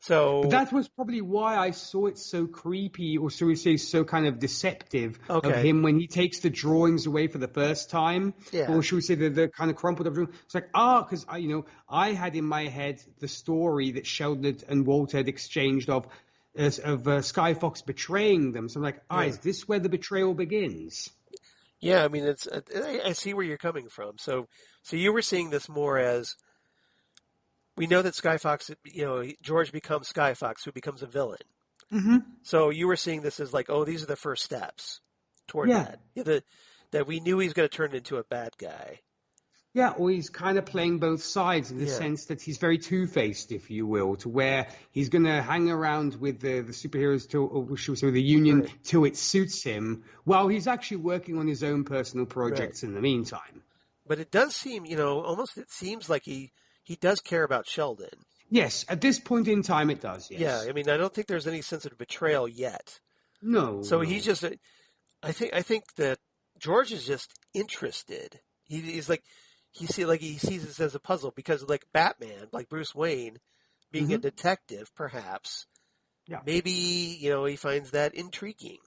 So that was probably why I saw it so creepy, or shall we say so kind of deceptive of him when he takes the drawings away for the first time. Yeah. Or should we say the kind of crumpled up drawing. It's like, because I had in my head the story that Sheldon and Walter had exchanged of Sky Fox betraying them. So I'm like, is this where the betrayal begins? Yeah, I mean, I see where you're coming from. So you were seeing this more as, we know that Sky Fox, George becomes Sky Fox, who becomes a villain. Mm-hmm. So you were seeing this as like, these are the first steps toward that. That we knew he's going to turn into a bad guy. Yeah, or he's kind of playing both sides in the sense that he's very two-faced, if you will, to where he's going to hang around with the superheroes, or should we say the Union, till it suits him, while he's actually working on his own personal projects in the meantime. But it does seem, almost it seems like he does care about Sheldon. Yes, at this point in time it does, yes. Yeah, I mean, I don't think there's any sense of betrayal yet. No. So he's just, I think that George is just interested. He's like, he sees this as a puzzle because, like Batman, like Bruce Wayne, being a detective, perhaps, maybe he finds that intriguing,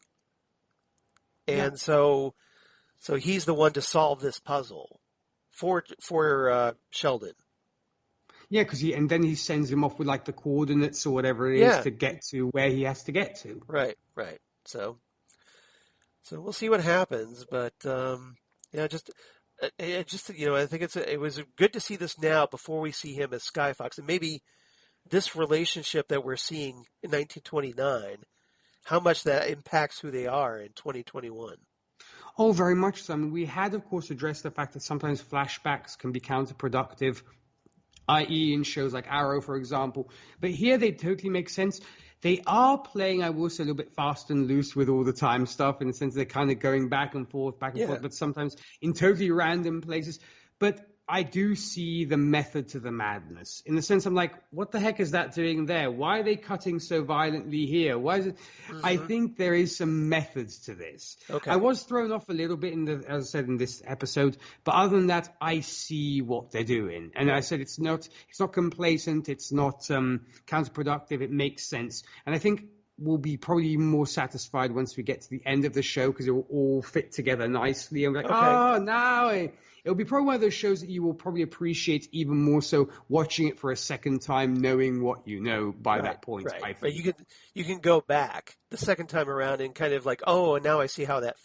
and so he's the one to solve this puzzle for Sheldon. Yeah, and then he sends him off with like the coordinates or whatever it is to get to where he has to get to. Right. So we'll see what happens, but I think it was good to see this now before we see him as Sky Fox, and maybe this relationship that we're seeing in 1929, how much that impacts who they are in 2021. Oh, very much so. I mean, we had, of course, addressed the fact that sometimes flashbacks can be counterproductive, i.e. in shows like Arrow, for example. But here they totally make sense. They are playing, I will say, a little bit fast and loose with all the time stuff, in the sense they're kind of going back and forth, but sometimes in totally random places. But I do see the method to the madness. In the sense, I'm like, what the heck is that doing there? Why are they cutting so violently here? Why is it? I think there is some methods to this. Okay. I was thrown off a little bit as I said in this episode, but other than that, I see what they're doing. And I said it's not complacent, it's not counterproductive. It makes sense, and I think we'll be probably more satisfied once we get to the end of the show because it will all fit together nicely. I'm like, oh, now. It'll be probably one of those shows that you will probably appreciate even more so watching it for a second time, knowing what you know by that point. Right. I think. But you can go back the second time around and kind of like, oh, and now I see how that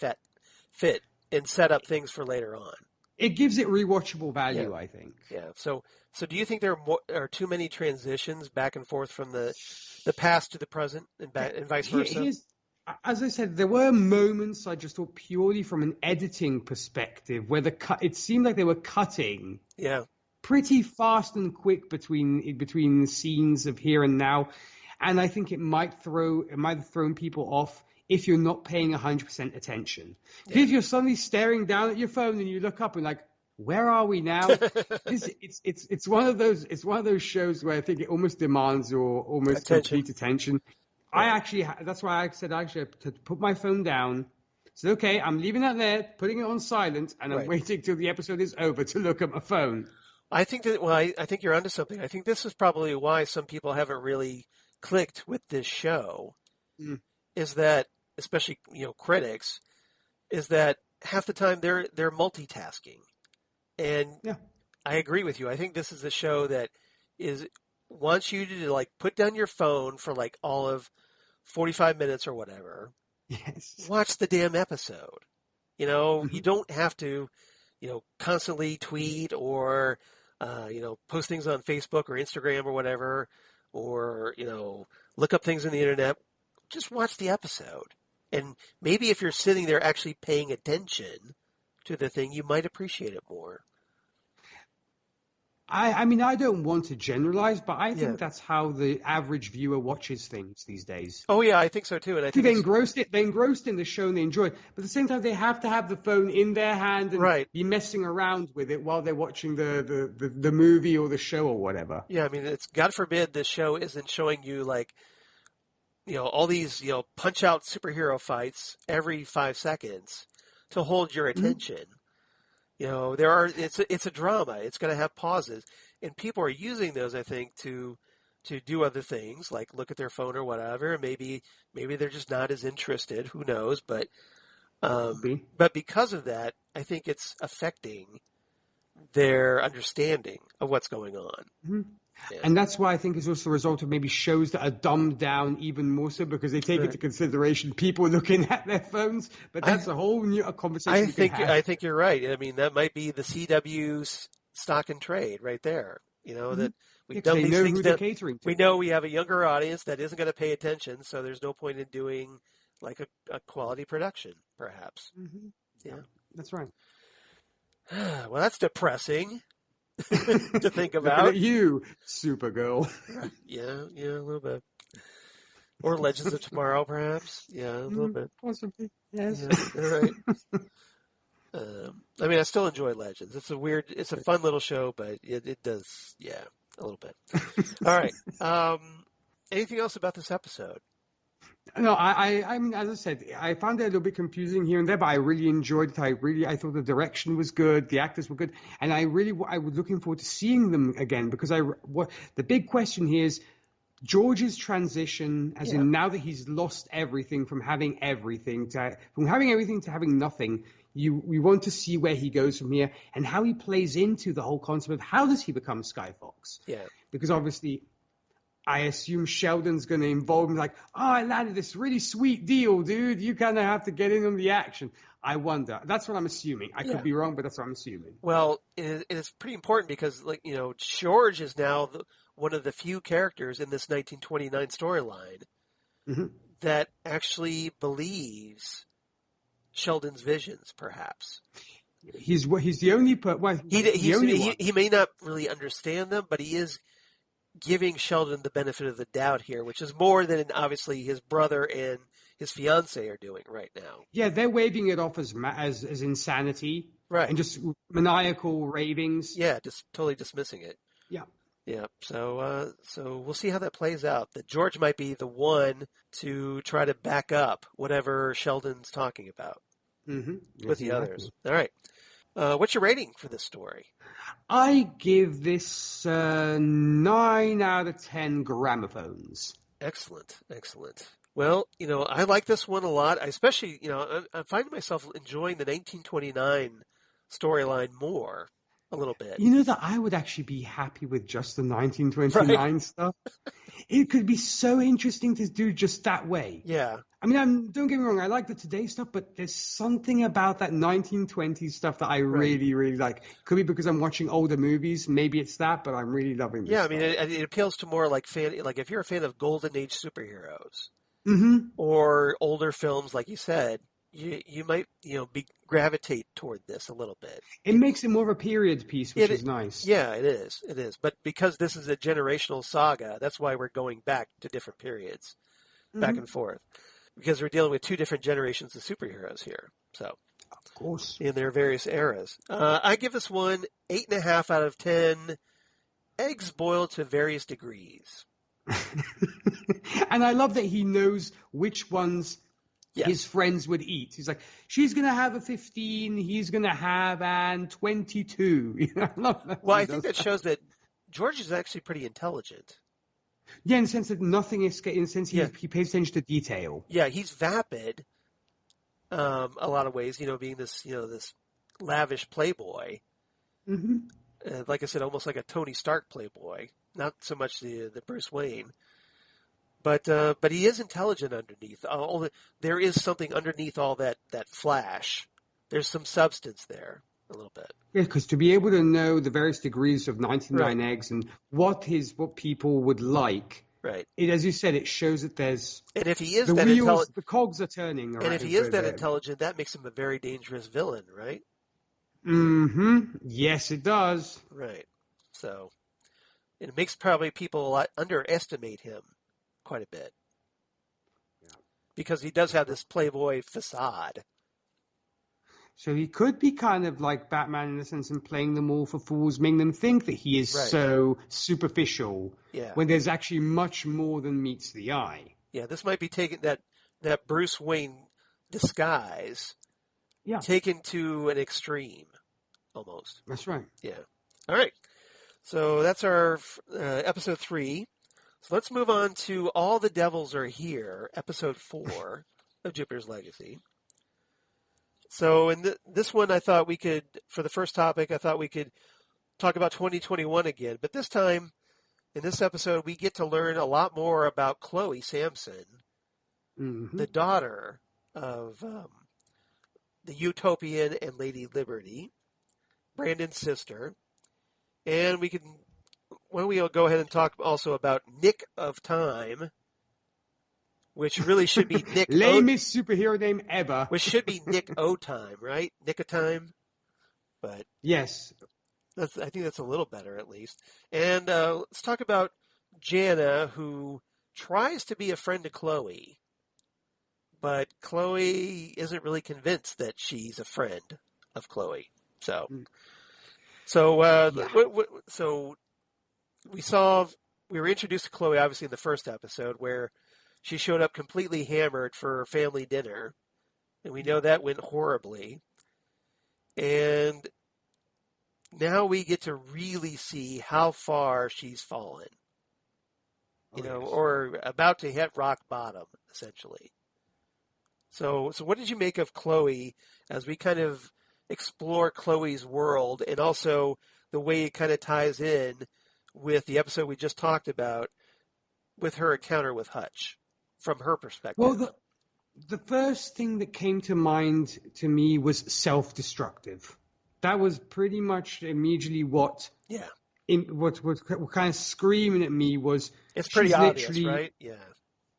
fit and set up things for later on. It gives it rewatchable value, I think. Yeah. So do you think there are too many transitions back and forth from the past to the present and vice versa? As I said, there were moments I just thought purely from an editing perspective where it seemed like they were cutting pretty fast and quick between scenes of here and now. And I think it might have thrown people off if you're not paying 100% attention. Yeah. If you're suddenly staring down at your phone and you look up and like, where are we now? It's one of those shows where I think it almost demands your almost complete attention. That's why I said I actually to put my phone down. So okay, I'm leaving that there, putting it on silent, and I'm waiting till the episode is over to look at my phone. I think I think you're onto something. I think this is probably why some people haven't really clicked with this show. Is that, especially critics, is that half the time they're multitasking, and I agree with you. I think this is a show that wants you to like put down your phone for like all of 45 minutes or whatever. Yes. Watch the damn episode. You don't have to, constantly tweet or, post things on Facebook or Instagram or whatever, or, look up things on the internet. Just watch the episode. And maybe if you're sitting there actually paying attention to the thing, you might appreciate it more. I mean, I don't want to generalize, but I think that's how the average viewer watches things these days. Oh, yeah, I think so, too. And I think they're engrossed in the show and they enjoy it. But at the same time, they have to have the phone in their hand and be messing around with it while they're watching the movie or the show or whatever. Yeah, I mean, it's God forbid this show isn't showing you, like, all these, punch-out superhero fights every 5 seconds to hold your attention. It's a drama. It's going to have pauses, and people are using those, I think, to do other things, like look at their phone or whatever. Maybe they're just not as interested. Who knows? But because of that, I think it's affecting their understanding of what's going on. Mm-hmm. Yeah. And that's why I think it's also a result of maybe shows that are dumbed down even more so because they take into consideration people looking at their phones. But that's a whole new conversation. I think you're right. I mean, that might be the CW's stock and trade right there. That we've done these things that catering to. We know we have a younger audience that isn't going to pay attention, so there's no point in doing like a quality production, perhaps. Mm-hmm. Yeah, that's right. Well, that's depressing. To think about. Look at you, Supergirl. Yeah, a little bit. Or Legends of Tomorrow, perhaps. Yeah, a little bit. Possibly, yes. Yeah, all right. I mean, I still enjoy Legends. It's a fun little show, but it does, a little bit. All right. Anything else about this episode? No, I mean, as I said, I found it a little bit confusing here and there, but I really enjoyed it. I thought the direction was good, the actors were good, and I was looking forward to seeing them again because the big question here is George's transition, as in now that he's lost everything from having everything to having nothing. We want to see where he goes from here and how he plays into the whole concept of how does he become Sky Fox? Yeah, because obviously, I assume Sheldon's going to involve him like, I landed this really sweet deal, dude. You kind of have to get in on the action. I wonder. That's what I'm assuming. I could be wrong, but that's what I'm assuming. Well, it's pretty important because, George is now one of the few characters in this 1929 storyline that actually believes Sheldon's visions, perhaps. He's the only he may not really understand them, but he is giving Sheldon the benefit of the doubt here, which is more than obviously his brother and his fiance are doing right now. Yeah, they're waving it off as insanity. Right. And just maniacal ravings. Yeah, just totally dismissing it. Yeah. Yeah. So we'll see how that plays out. That George might be the one to try to back up whatever Sheldon's talking about with the others. All right. What's your rating for this story? I give this 9 out of 10 gramophones. Excellent. Well, I like this one a lot. I especially, I'm finding myself enjoying the 1929 storyline more a little bit. You know that I would actually be happy with just the 1929 stuff. It could be so interesting to do just that way. Yeah. I mean, don't get me wrong, I like the Today stuff, but there's something about that 1920s stuff that I really, really like. Could be because I'm watching older movies. Maybe it's that, but I'm really loving this. Yeah, I mean, it appeals to more like if you're a fan of Golden Age superheroes or older films, like you said, you might gravitate toward this a little bit. It makes it more of a period piece, which is nice. Yeah, it is. But because this is a generational saga, that's why we're going back to different periods, back and forth, because we're dealing with two different generations of superheroes here. So, of course, in their various eras, I give this one 8.5 out of 10. Eggs boiled to various degrees. And I love that he knows which ones his friends would eat. He's like, she's going to have a 15, he's going to have an 22. I love that. Well, I think that shows that George is actually pretty intelligent. Yeah, in the sense that nothing is, in the sense he pays attention to detail. Yeah, he's vapid, a lot of ways, being this, this lavish playboy. Like I said, almost like a Tony Stark playboy, not so much the Bruce Wayne. But he is intelligent underneath. There is something underneath all that flash. There's some substance there, a little bit. Yeah, because to be able to know the various degrees of 99 eggs and what people would like, right? As you said, it shows that there's and if he is that intelligent, the cogs are turning. And if he is that intelligent, that makes him a very dangerous villain, right? Yes, it does. Right. So it makes probably people underestimate him quite a bit. Yeah. Because he does have this playboy facade. So he could be kind of like Batman in the sense of playing them all for fools, making them think that he is so superficial when there's actually much more than meets the eye. Yeah, this might be taken that Bruce Wayne disguise taken to an extreme almost. That's right. Yeah. All right. So that's our episode 3. So let's move on to All the Devils Are Here, episode 4 of Jupiter's Legacy. So in this one, I thought we could, for the first topic, talk about 2021 again. But this time, in this episode, we get to learn a lot more about Chloe Sampson, the daughter of the Utopian and Lady Liberty, Brandon's sister. And why don't we go ahead and talk also about Nick of Time, which really should be Nick. Lamest superhero name ever. Which should be Nick O Time, right? Nick of Time. But yes, I think that's a little better at least. And let's talk about Jana, who tries to be a friend to Chloe, but Chloe isn't really convinced that she's a friend of Chloe. So we were introduced to Chloe obviously in the first episode where she showed up completely hammered for family dinner, and we know that went horribly. And now we get to really see how far she's fallen, or about to hit rock bottom, essentially. So what did you make of Chloe as we kind of explore Chloe's world, and also the way it kind of ties in with the episode we just talked about with her encounter with Hutch? From her perspective. Well, the first thing that came to mind to me was self-destructive. That was pretty much immediately what kind of screaming at me was. It's pretty obvious, right? Yeah.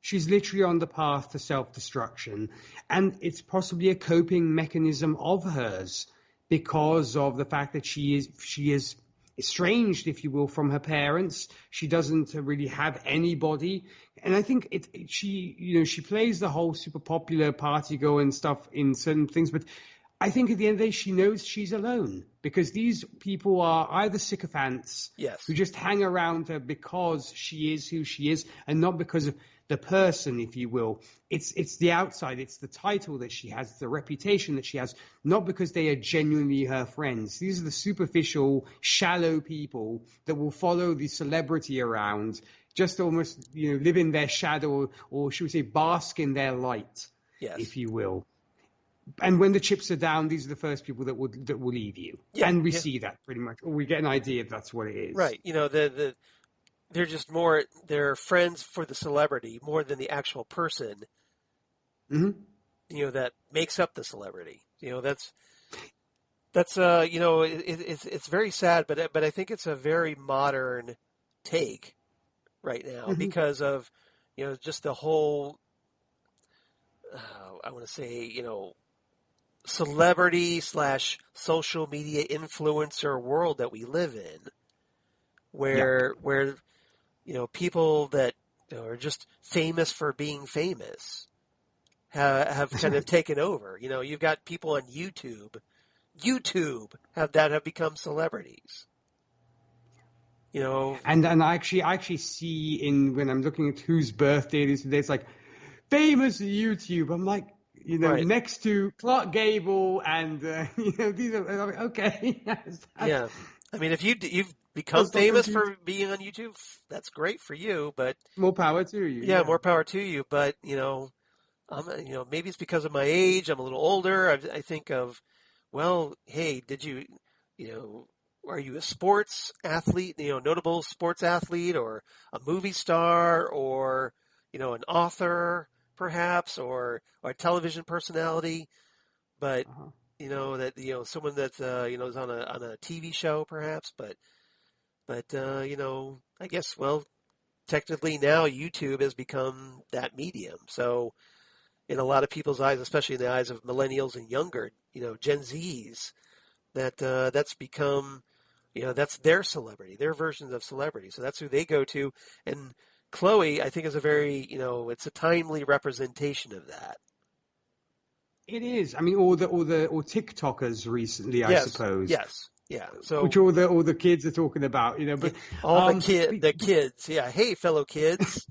She's literally on the path to self-destruction, and it's possibly a coping mechanism of hers because of the fact that she is estranged, if you will, from her parents. She doesn't really have anybody, and I think she plays the whole super popular party going stuff in certain things, but I think at the end of the day, she knows she's alone because these people are either sycophants who just hang around her because she is who she is and not because of the person, if you will. It's the outside. It's the title that she has, the reputation that she has, not because they are genuinely her friends. These are the superficial, shallow people that will follow the celebrity around, just almost, live in their shadow or should we say bask in their light, if you will. And when the chips are down, these are the first people that will leave you. Yeah, and we see that pretty much. Or we get an idea if that's what it is. Right. They're just they're friends for the celebrity more than the actual person, that makes up the celebrity. That's it's very sad, but I think it's a very modern take right now because of, just the whole, I want to say, celebrity / social media influencer world that we live in, where people that are just famous for being famous have kind of taken over. You've got people on YouTube have become celebrities. And I actually see when I'm looking at whose birthday it is today, it's like famous YouTube. I'm like, next to Clark Gable and, these are, okay. Yeah. I mean, if you've become famous for being on YouTube, that's great for you, but more power to you. Yeah, more power to you. But, maybe it's because of my age. I'm a little older. I think of, well, hey, are you a sports athlete, notable sports athlete or a movie star or, an author perhaps or a television personality, but someone that's is on a TV show perhaps, but I guess technically now YouTube has become that medium. So in a lot of people's eyes, especially in the eyes of millennials and younger, Gen Zs, that's become that's their celebrity, their versions of celebrity. So that's who they go to. And Chloe, I think, is a very, it's a timely representation of that. It is. I mean, or TikTokers recently, I suppose. Yes. Yeah. So which all the kids are talking about, but all the kids. Yeah. Hey, fellow kids.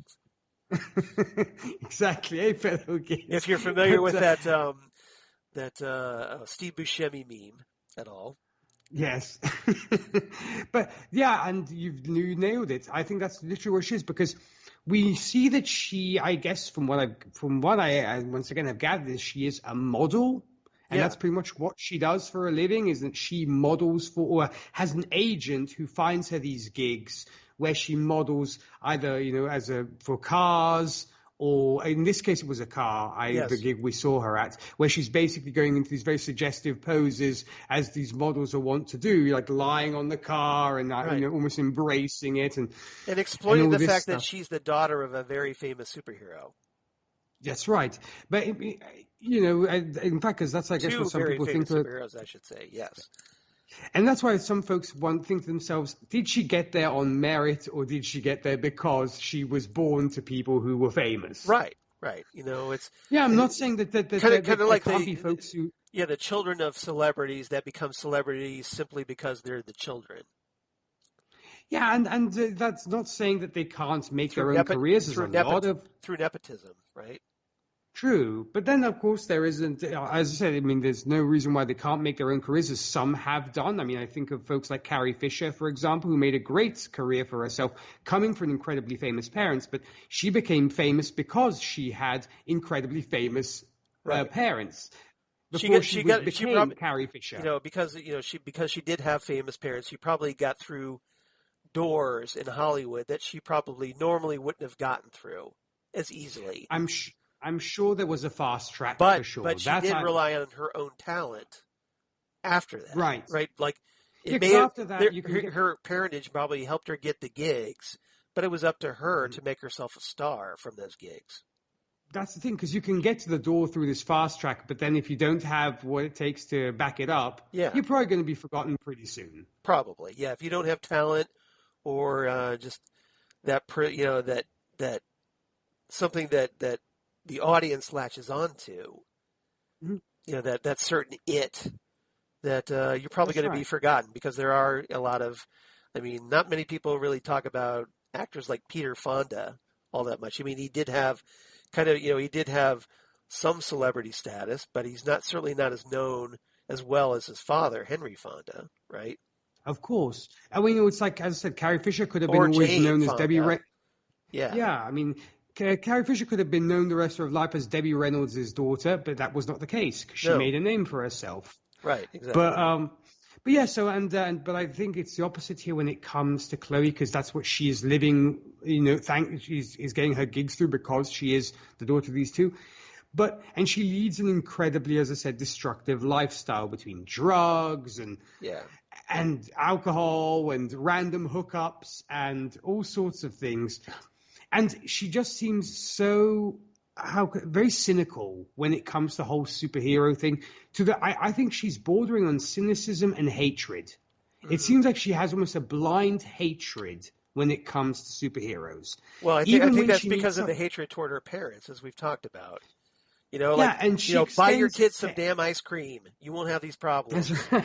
Exactly. Hey, fellow kids. If you're familiar with that Steve Buscemi meme at all. Yes. But yeah, and you nailed it. I think that's literally what she is, because we see that she, I guess, from what I once again have gathered, is she is a model. And that's pretty much what she does for a living, is that she models for, or has an agent who finds her these gigs where she models either, for cars, or in this case, it was a car, the gig we saw her at, where she's basically going into these very suggestive poses as these models are wont to do, like lying on the car and almost embracing it. And exploiting the fact that she's the daughter of a very famous superhero. That's right. But, in fact, because that's, I guess, what some people think. Superheroes, I should say, yes. And that's why some folks think to themselves, did she get there on merit, or did she get there because she was born to people who were famous? Right. It's... Yeah, I'm not saying that kind of like can't be folks who... Yeah, the children of celebrities that become celebrities simply because they're the children. Yeah, and that's not saying that they can't make their own careers. Through nepotism, right? True, but then of course there isn't. As I said, I mean, there's no reason why they can't make their own careers, as some have done. I mean, I think of folks like Carrie Fisher, for example, who made a great career for herself, coming from incredibly famous parents. But she became famous because she had incredibly famous parents. Before she became Carrie Fisher, because she did have famous parents, she probably got through doors in Hollywood that she probably normally wouldn't have gotten through as easily. I'm sure there was a fast track for sure. But she did rely on her own talent after that. Right. Like, after that, her parentage probably helped her get the gigs, but it was up to her to make herself a star from those gigs. That's the thing, because you can get to the door through this fast track, but then if you don't have what it takes to back it up, you're probably going to be forgotten pretty soon. Probably, yeah. If you don't have talent or just that, that something that the audience latches onto, that certain it that you're probably going to be forgotten, because there are a lot of, not many people really talk about actors like Peter Fonda all that much. He did have he did have some celebrity status, but he's certainly not as known as well as his father, Henry Fonda, right? Of course. It's like, as I said, Carrie Fisher could have been always known as Debbie Reynolds. Yeah. Carrie Fisher could have been known the rest of her life as Debbie Reynolds' daughter, but that was not the case, because she made a name for herself. Right, exactly. But yeah, but I think it's the opposite here when it comes to Chloe, because that's what she is living, she's getting her gigs through, because she is the daughter of these two. And she leads an incredibly, as I said, destructive lifestyle between drugs and alcohol and random hookups and all sorts of things. And she just seems very cynical when it comes to the whole superhero thing. I think she's bordering on cynicism and hatred. Mm-hmm. It seems like she has almost a blind hatred when it comes to superheroes. Well, I think that's because of the hatred toward her parents, as we've talked about. Buy your kids some damn ice cream. You won't have these problems. That's right.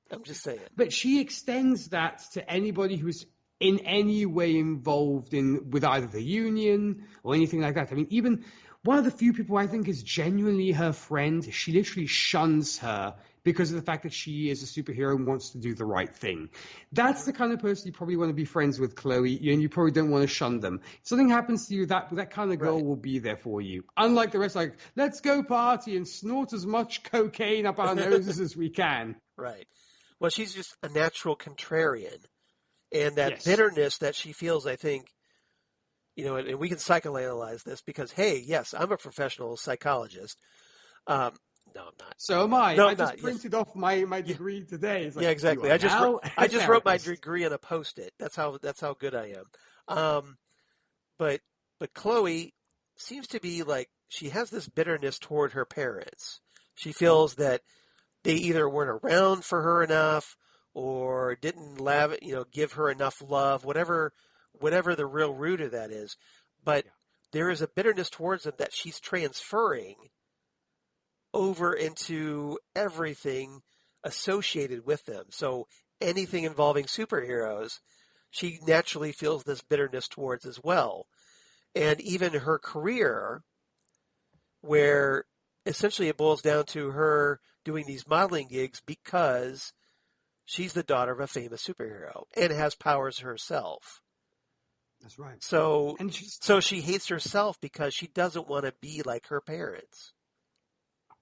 I'm just saying. But she extends that to anybody who's in any way involved with either the union or anything like that. Even one of the few people I think is genuinely her friend, she literally shuns her because of the fact that she is a superhero and wants to do the right thing. That's the kind of person you probably want to be friends with, Chloe, and you probably don't want to shun them. If something happens to you, that kind of girl will be there for you. Unlike the rest, like, let's go party and snort as much cocaine up our noses as we can. Right. Well, she's just a natural contrarian. And that bitterness that she feels, I think, and we can psychoanalyze this because, hey, yes, I'm a professional psychologist. No, I'm not. So am I. No, I just printed off my degree today. It's like, exactly. I just wrote my degree on a Post-it. That's how good I am. But Chloe seems to be like, she has this bitterness toward her parents. She feels that they either weren't around for her enough or didn't give her enough love, whatever the real root of that is. But there is a bitterness towards them that she's transferring over into everything associated with them. So anything involving superheroes, she naturally feels this bitterness towards as well. And even her career, where essentially it boils down to her doing these modeling gigs because she's the daughter of a famous superhero and has powers herself. That's right. So she hates herself because she doesn't want to be like her parents.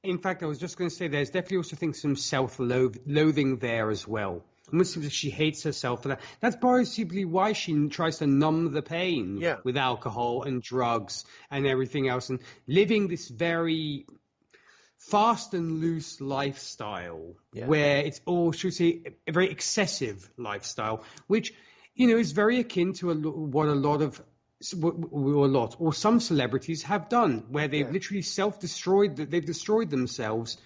In fact, I was just going to say there's definitely also some self-loathing there as well. Almost seems like she hates herself for that. That's possibly why she tries to numb the pain with alcohol and drugs and everything else, and living this very fast and loose lifestyle where it's all, should we say, a very excessive lifestyle, which, is very akin to what some celebrities have done, where they've literally self-destroyed, they've destroyed themselves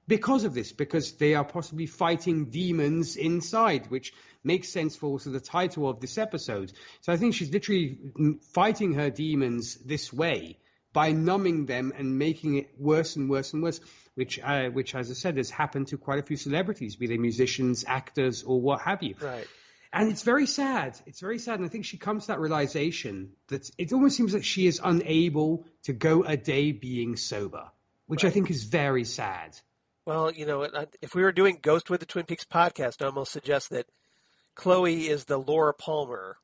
because of this, because they are possibly fighting demons inside, which makes sense for also the title of this episode. So I think she's literally fighting her demons this way by numbing them and making it worse and worse and worse, which, as I said, has happened to quite a few celebrities, be they musicians, actors, or what have you. Right. And it's very sad. It's very sad. And I think she comes to that realization that it almost seems like she is unable to go a day being sober, which I think is very sad. Well, if we were doing Ghost with the Twin Peaks podcast, I almost suggest that Chloe is the Laura Palmer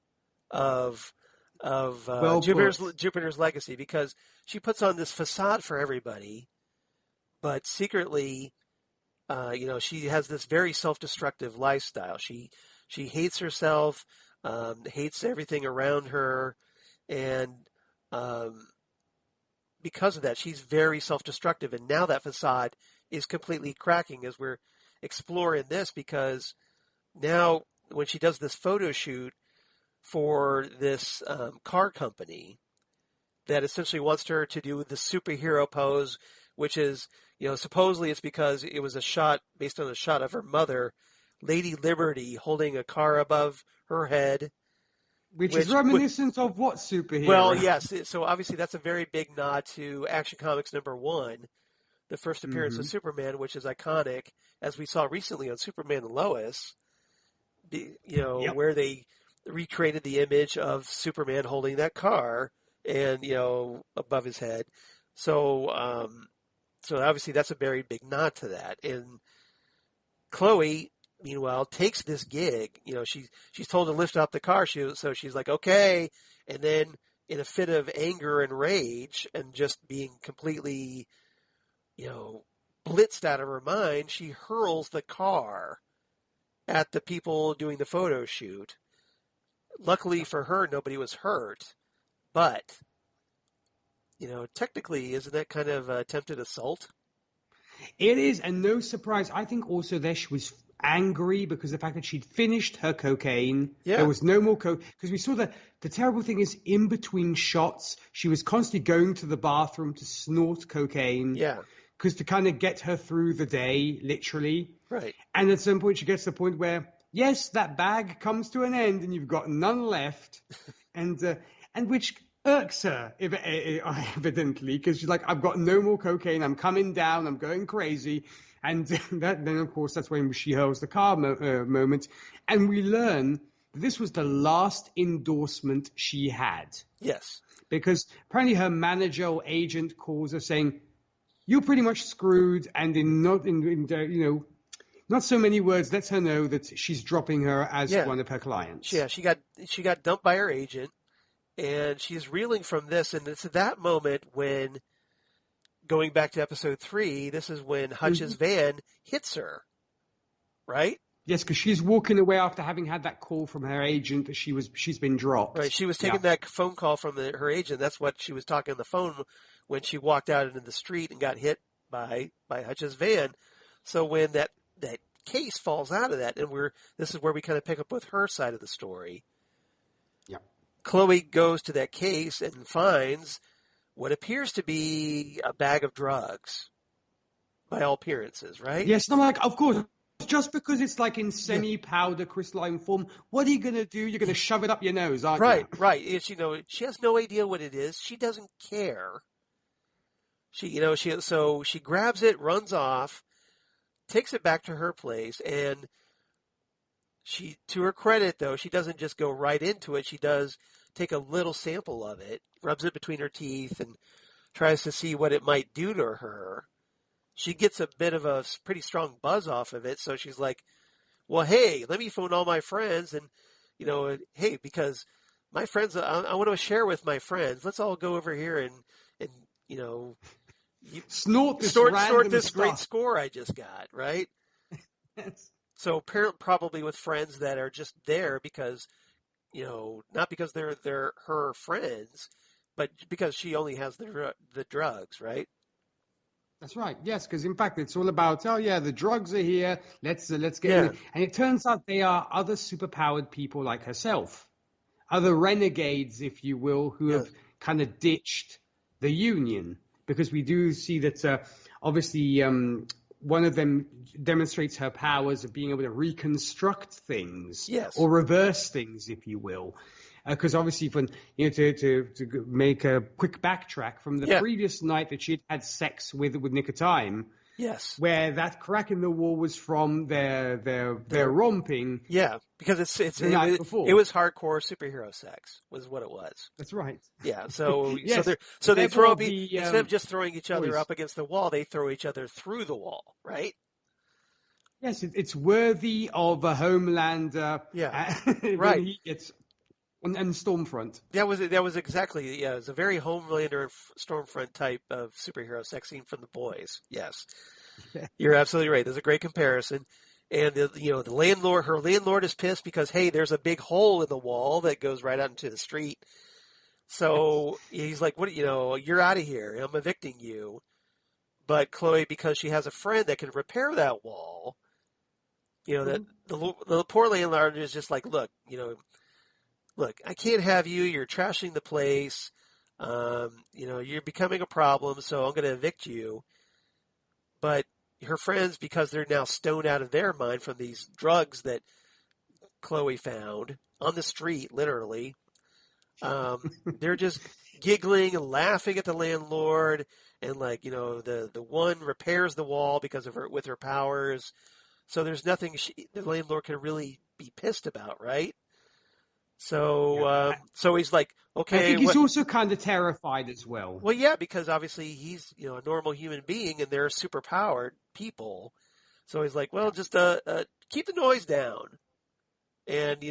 of Jupiter's Legacy, because she puts on this facade for everybody, but secretly, she has this very self-destructive lifestyle. She hates herself, hates everything around her, and because of that, she's very self-destructive. And now that facade is completely cracking as we're exploring this, because now when she does this photo shoot for this car company that essentially wants her to do the superhero pose, which is, supposedly it's because it was a shot based on a shot of her mother, Lady Liberty, holding a car above her head. Which is reminiscent of what superhero? Well, yes. So obviously that's a very big nod to Action Comics #1, the first appearance of Superman, which is iconic, as we saw recently on Superman and Lois, where they recreated the image of Superman holding that car and, above his head. So, so obviously that's a very big nod to that. And Chloe, meanwhile, takes this gig. She's told to lift up the car, so she's like, okay. And then in a fit of anger and rage and just being completely, blitzed out of her mind, she hurls the car at the people doing the photo shoot. Luckily for her, nobody was hurt. But, technically, isn't that kind of attempted assault? It is, and no surprise. I think also there she was angry because the fact that she'd finished her cocaine. Yeah. There was no more coke. Because we saw the terrible thing is in between shots, she was constantly going to the bathroom to snort cocaine. Yeah. Because to kind of get her through the day, literally. Right. And at some point she gets to the point where, yes, that bag comes to an end and you've got none left. and which irks her, evidently, because she's like, I've got no more cocaine, I'm coming down, I'm going crazy. And then, of course, that's when she hurls the car moment. And we learn this was the last endorsement she had. Yes. Because apparently her manager or agent calls her saying, you're pretty much screwed, and not so many words lets her know that she's dropping her as one of her clients. Yeah, she got dumped by her agent, and she's reeling from this, and it's at that moment when, going back to episode 3, this is when Hutch's van hits her, right? Yes, because she's walking away after having had that call from her agent that she's been dropped. Right, she was taking that phone call from her agent. That's what she was talking on the phone when she walked out into the street and got hit by Hutch's van. So when that case falls out of that, and this is where we kind of pick up with her side of the story. Yeah. Chloe goes to that case and finds what appears to be a bag of drugs, by all appearances, right? Yes, and I'm like, of course, just because it's like in semi-powder crystalline form, what are you going to do? You're going to shove it up your nose, aren't you? Right. It's, she has no idea what it is. She doesn't care. So she grabs it, runs off, takes it back to her place, and she, to her credit, though, she doesn't just go right into it. She does take a little sample of it, rubs it between her teeth, and tries to see what it might do to her. She gets a bit of a pretty strong buzz off of it, so she's like, well, hey, let me phone all my friends, and, hey, because my friends, I want to share with my friends. Let's all go over here and snort this great score I just got, right? Yes. So probably with friends that are just there because, not because they're her friends, but because she only has the drugs, right? That's right. Yes, because in fact it's all about, the drugs are here. Let's get in. And it turns out they are other superpowered people like herself, other renegades, if you will, who have kind of ditched the Union. Because we do see that obviously one of them demonstrates her powers of being able to reconstruct things, or reverse things, if you will. Because obviously, to make a quick backtrack from the previous night that she had sex with Nick of Time, where that crack in the wall was from their romping. Yeah, because it was hardcore superhero sex was what it was. That's right. Yeah, so so they throw instead of just throwing each other up against the wall, they throw each other through the wall, right? Yes, it's worthy of a Homelander. Right. He gets. And Stormfront. That was exactly, it was a very Homelander and Stormfront type of superhero sex scene from The Boys. Yes. You're absolutely right. There's a great comparison. And the landlord, her landlord is pissed because, hey, there's a big hole in the wall that goes right out into the street. So he's like, you're out of here. I'm evicting you. But Chloe, because she has a friend that can repair that wall, that the poor landlord is just like, look, I can't have you. You're trashing the place. You're becoming a problem, so I'm going to evict you. But her friends, because they're now stoned out of their mind from these drugs that Chloe found on the street, literally, they're just giggling and laughing at the landlord, and like, the one repairs the wall because of with her powers. So there's nothing the landlord can really be pissed about, right? So so he's like, okay. I think he's also kind of terrified as well. Well, yeah, because obviously he's a normal human being and they're superpowered people. So he's like, well, just keep the noise down. And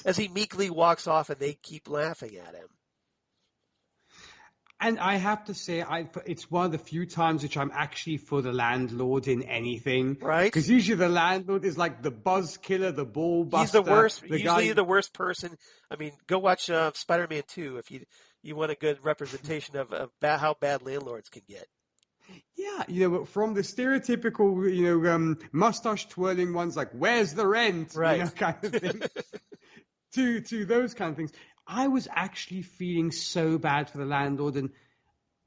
as he meekly walks off, and they keep laughing at him. And I have to say, it's one of the few times which I'm actually for the landlord in anything. Right. Because usually the landlord is like the buzz killer, the ball buster. He's the worst, the worst person. I mean, go watch Spider-Man 2 if you want a good representation of how bad landlords can get. Yeah, from the stereotypical, mustache twirling ones like, where's the rent? Right. Kind of thing. to those kind of things. I was actually feeling so bad for the landlord, and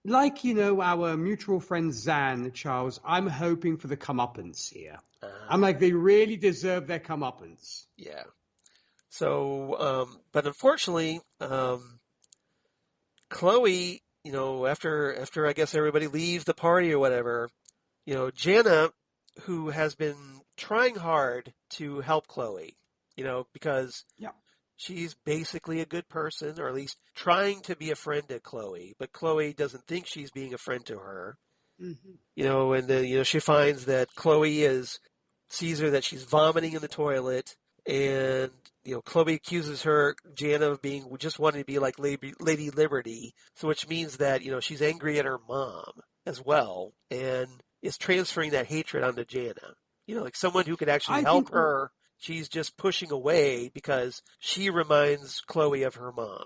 like, our mutual friend Zan, Charles, I'm hoping for the comeuppance here. I'm like, they really deserve their comeuppance. Yeah. So, but unfortunately, Chloe, after I guess everybody leaves the party or whatever, Jana, who has been trying hard to help Chloe, because she's basically a good person, or at least trying to be a friend to Chloe, but Chloe doesn't think she's being a friend to her. Mm-hmm. And then, she finds that Chloe sees her that she's vomiting in the toilet, and, Chloe accuses Jana of just wanting to be like Lady Liberty, so which means that, she's angry at her mom as well, and is transferring that hatred onto Jana. Like someone who could actually help her. She's just pushing away because she reminds Chloe of her mom.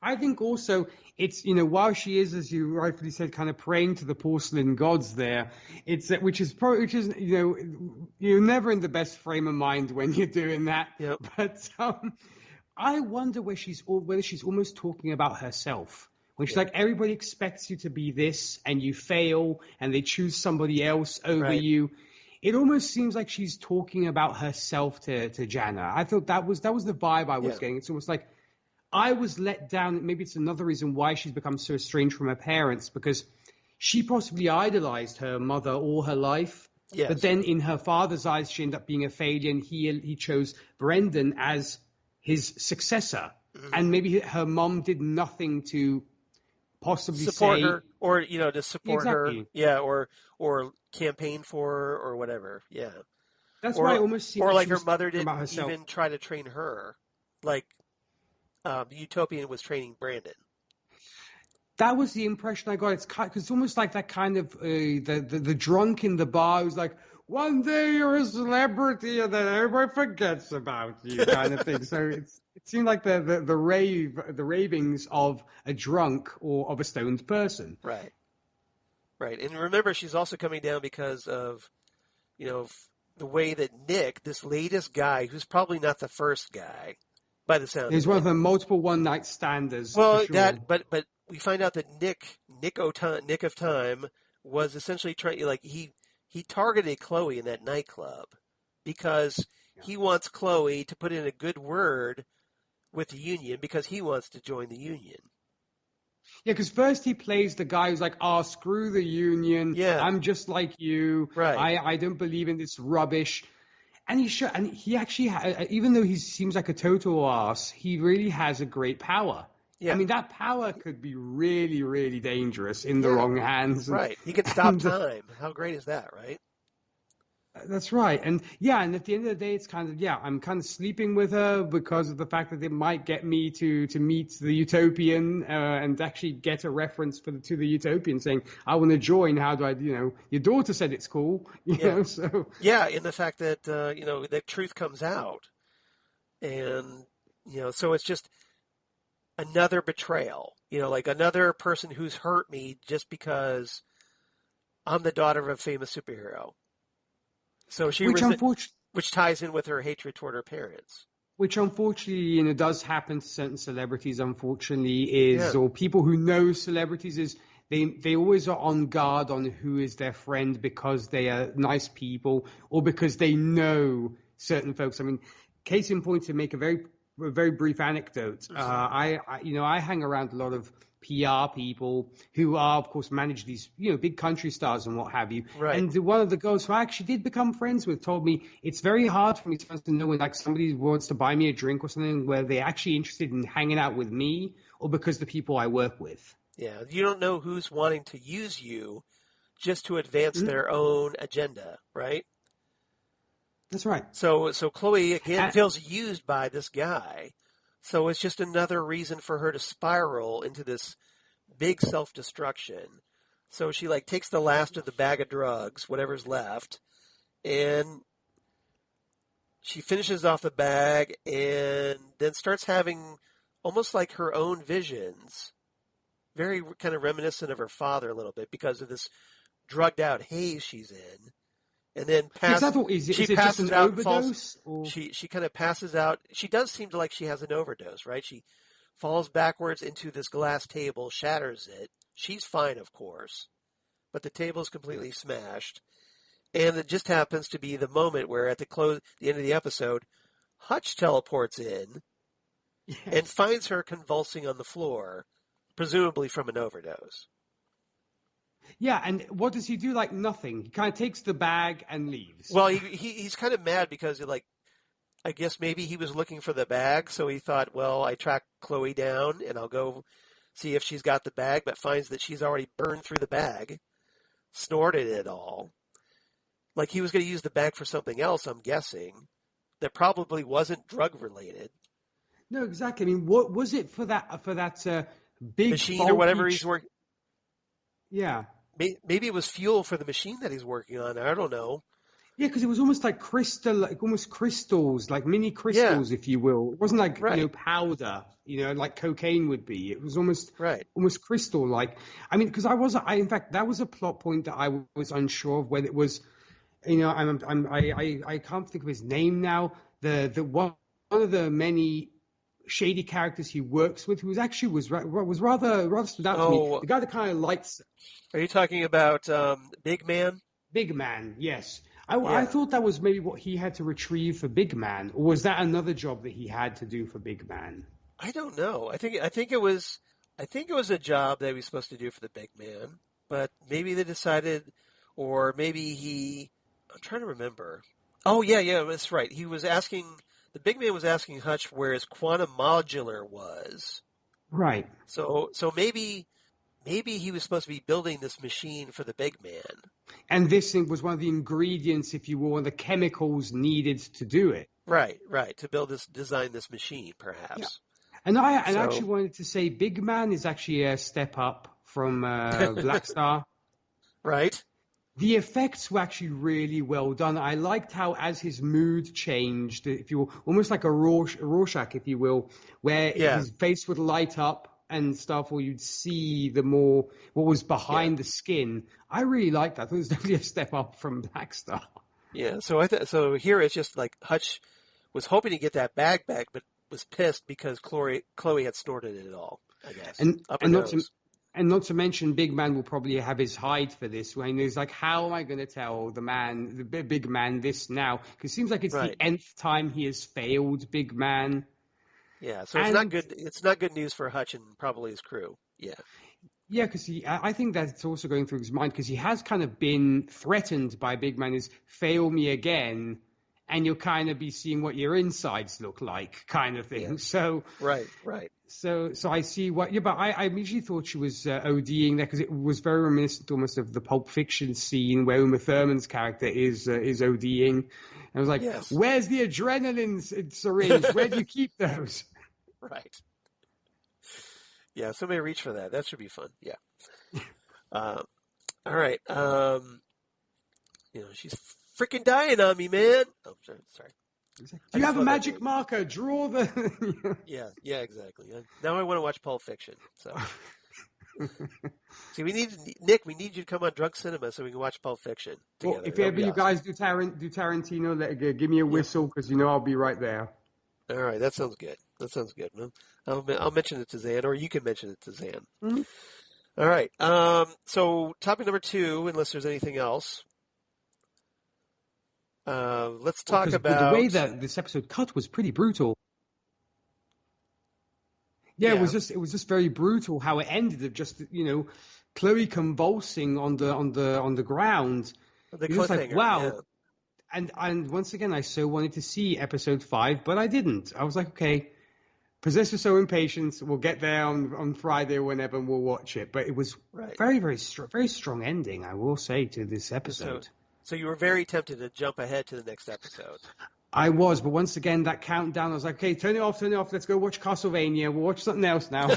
I think also it's, while she is, as you rightfully said, kind of praying to the porcelain gods there, which is you're never in the best frame of mind when you're doing that. Yep. But I wonder whether she's almost talking about herself. When she's like, everybody expects you to be this, and you fail, and they choose somebody else over you. It almost seems like she's talking about herself to Jana. I thought that was the vibe I was getting. It's almost like I was let down. Maybe it's another reason why she's become so estranged from her parents, because she possibly idolized her mother all her life. Yes. But then in her father's eyes, she ended up being a failure, and he chose Brendan as his successor. Mm-hmm. And maybe her mom did nothing to possibly support say her, or to support her, or campaign for her, or whatever. Yeah, that's why it almost seems like her mother didn't even try to train her, like Utopian was training Brandon. That was the impression I got. It's almost like that kind of the drunk in the bar who's like, one day you're a celebrity and then everybody forgets about you, kind of thing. So it seemed like the ravings of a drunk or of a stoned person. Right. Right. And remember, she's also coming down because of, the way that Nick, this latest guy, who's probably not the first guy, by the sound. He's one of the multiple one-night standers. Well, for sure. but we find out that Nick of Time was essentially trying, he targeted Chloe in that nightclub because he wants Chloe to put in a good word with the union because he wants to join the union. Yeah, because first he plays the guy who's like, screw the union. Yeah. I'm just like you. Right. I don't believe in this rubbish. And he actually, even though he seems like a total ass, he really has a great power. Yeah. I mean, that power could be really, really dangerous in the wrong hands. Right. He could stop time. How great is that, right? That's right. And at the end of the day, it's kind of, I'm kind of sleeping with her because of the fact that it might get me to meet the Utopian and actually get a reference to the Utopian saying, I want to join. How do I, your daughter said it's cool, you know, so. Yeah, in the fact that, the truth comes out. And, so it's just another betrayal, like another person who's hurt me just because I'm the daughter of a famous superhero. So which ties in with her hatred toward her parents. Which unfortunately, does happen to certain celebrities. Unfortunately, or people who know celebrities is they always are on guard on who is their friend because they are nice people or because they know certain folks. I mean, case in point, to make a very a very brief anecdote. I hang around a lot of PR people who are, of course, manage these, big country stars and what have you. Right. And one of the girls who I actually did become friends with told me it's very hard for me to know when like somebody wants to buy me a drink or something where they're actually interested in hanging out with me or because the people I work with. Yeah, you don't know who's wanting to use you just to advance their own agenda, right? That's right. So Chloe again feels used by this guy. So it's just another reason for her to spiral into this big self-destruction. So she like takes the last of the bag of drugs, whatever's left, and she finishes off the bag and then starts having almost like her own visions, very kind of reminiscent of her father a little bit because of this drugged out haze she's in. And then she passes out and falls. She kind of passes out. She does seem to like she has an overdose, right? She falls backwards into this glass table, shatters it. She's fine, of course, but the table is completely smashed. And it just happens to be the moment where at the end of the episode, Hutch teleports in and finds her convulsing on the floor, presumably from an overdose. Yeah, and what does he do? Like nothing. He kind of takes the bag and leaves. Well, he's kind of mad because, I guess maybe he was looking for the bag, so he thought, well, I track Chloe down and I'll go see if she's got the bag, but finds that she's already burned through the bag, snorted it all. Like he was going to use the bag for something else, I'm guessing, that probably wasn't drug-related. No, exactly. I mean, what was it for that big machine or whatever he's working? Yeah. Maybe it was fuel for the machine that he's working on. I don't know. Yeah, because it was almost like almost crystals, like mini crystals, if you will. It wasn't like powder, like cocaine would be. It was almost crystal-like. I mean, because in fact, that was a plot point that I was unsure of whether it was. I can't think of his name now. The one of the many shady characters he works with, who was rather stood out to me. The guy that kind of likes. Are you talking about Big Man? Big Man, yes. I thought that was maybe what he had to retrieve for Big Man, or was that another job that he had to do for Big Man? I don't know. I think it was a job that he was supposed to do for the Big Man, but maybe they decided, or maybe I'm trying to remember. Oh yeah, that's right. The Big Man was asking Hutch where his quantum modular was. Right. So maybe he was supposed to be building this machine for the Big Man. And this thing was one of the ingredients, if you will, and the chemicals needed to do it. Right. To design this machine, perhaps. Yeah. And I actually wanted to say Big Man is actually a step up from Black Star. Right. The effects were actually really well done. I liked how, as his mood changed, if you will, almost like a Rorschach, if you will, where his face would light up and stuff, or you'd see what was behind the skin. I really liked that. I thought it was definitely a step up from Black Star. Yeah, so here it's just like Hutch was hoping to get that bag back, but was pissed because Chloe had snorted it all, I guess. And not to mention, Big Man will probably have his hide for this. When he's like, how am I going to tell the Big Man this now? Because it seems like it's the nth time he has failed Big Man. Yeah, so it's not good. It's not good news for Hutch and probably his crew. Yeah. Yeah, because I think that's also going through his mind because he has kind of been threatened by Big Man is fail me again, and you'll kind of be seeing what your insides look like, kind of thing. Yeah. So right. So I see what. Yeah, but I immediately thought she was ODing there because it was very reminiscent almost of the Pulp Fiction scene where Uma Thurman's character is ODing. And I was like, where's the adrenaline syringe? Where do you keep those? Right. Yeah, somebody reach for that. That should be fun. Yeah. All right. She's freaking dying on me, man. Oh, sorry. Do you have a magic marker? Draw the. Yeah, exactly. Now I want to watch Pulp Fiction. So, see, we need you to come on Drunk Cinema so we can watch Pulp Fiction together. Well, if ever you guys do Tarantino, give me a whistle because I'll be right there. All right, that sounds good. Man. I'll mention it to Zan, or you can mention it to Zan. Mm-hmm. All right. So topic number 2, unless there's anything else. Let's talk about the way that this episode cut was pretty brutal. Yeah, it was just very brutal how it ended. Of just Chloe convulsing on the ground. The You're just like, cliffhanger. wow. Yeah. And once again, I so wanted to see episode 5, but I didn't. I was like, okay, Possessed with So Impatience. We'll get there on Friday or whenever, and we'll watch it. But it was very, very strong ending, I will say, to this episode. So you were very tempted to jump ahead to the next episode. I was, but once again, that countdown, I was like, okay, turn it off. Let's go watch Castlevania. We'll watch something else now.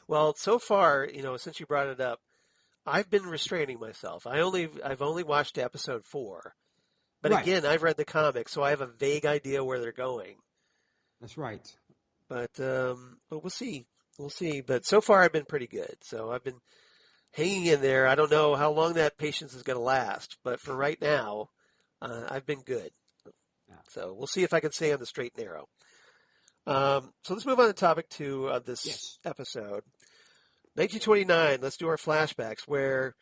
Well, so far, since you brought it up, I've been restraining myself. I've only watched episode 4. But again, I've read the comics, so I have a vague idea where they're going. That's right. But we'll see. We'll see. But so far, I've been pretty good. So I've been hanging in there. I don't know how long that patience is going to last, but for right now, I've been good. Yeah. So we'll see if I can stay on the straight and narrow. So let's move on to topic 2 of this episode. 1929, let's do our flashbacks, where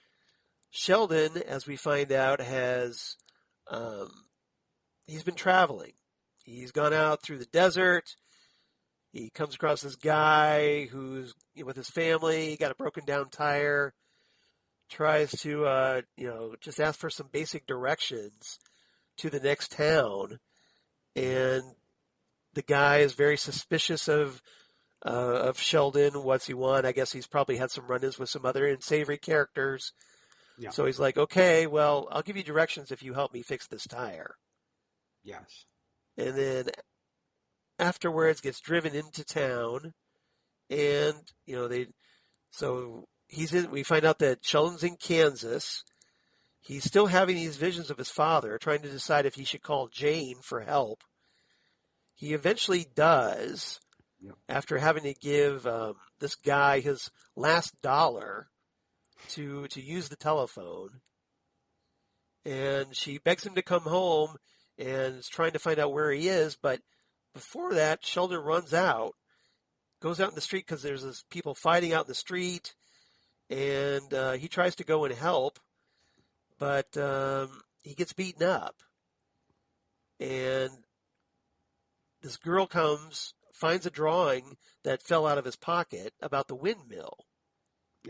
Sheldon, as we find out, has he's been traveling. He's gone out through the desert. He comes across this guy who's with his family. He got a broken down tire. Tries to just ask for some basic directions to the next town, and the guy is very suspicious of Sheldon. What's he want? I guess he's probably had some run-ins with some other unsavory characters. Yeah. So he's like, okay, well, I'll give you directions if you help me fix this tire. Yes. And then afterwards gets driven into town, and we find out that Sheldon's in Kansas. He's still having these visions of his father, trying to decide if he should call Jane for help. He eventually does, after having to give this guy his last dollar to use the telephone. And she begs him to come home and is trying to find out where he is. But before that, Sheldon runs out, goes out in the street because there's this people fighting out in the street. And he tries to go and help, but he gets beaten up. And this girl comes, finds a drawing that fell out of his pocket about the windmill,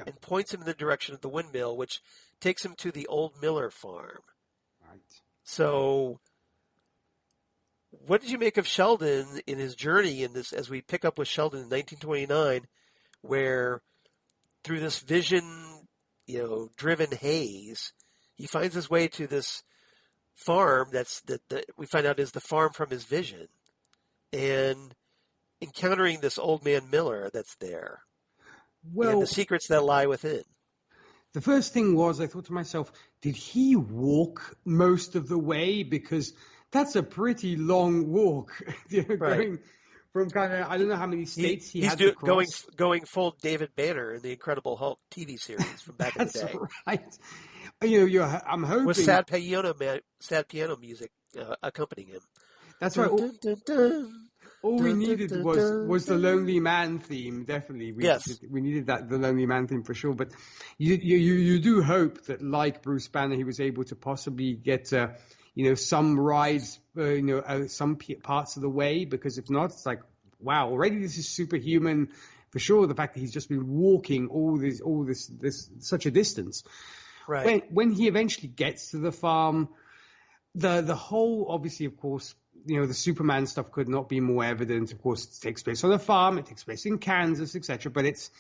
and points him in the direction of the windmill, which takes him to the old Miller farm. Right. So what did you make of Sheldon in his journey in this, as we pick up with Sheldon in 1929, where through this vision, driven haze, he finds his way to this farm that we find out is the farm from his vision, and encountering this old man Miller that's there, and the secrets that lie within. The first thing was, I thought to myself, did he walk most of the way? Because that's a pretty long walk, going from kind of, I don't know how many states he had to cross. Going full David Banner in the Incredible Hulk TV series from back in the day. That's right. I'm hoping with sad piano music accompanying him. That's right. All we needed was the Lonely Man theme. Definitely, we needed the Lonely Man theme for sure. But you do hope that, like Bruce Banner, he was able to possibly get some rides, some parts of the way, because if not, it's like, wow, already this is superhuman for sure. The fact that he's just been walking all this such a distance. Right. When he eventually gets to the farm, the whole, obviously, of course, the Superman stuff could not be more evident. Of course, it takes place on a farm. It takes place in Kansas, etc. But it's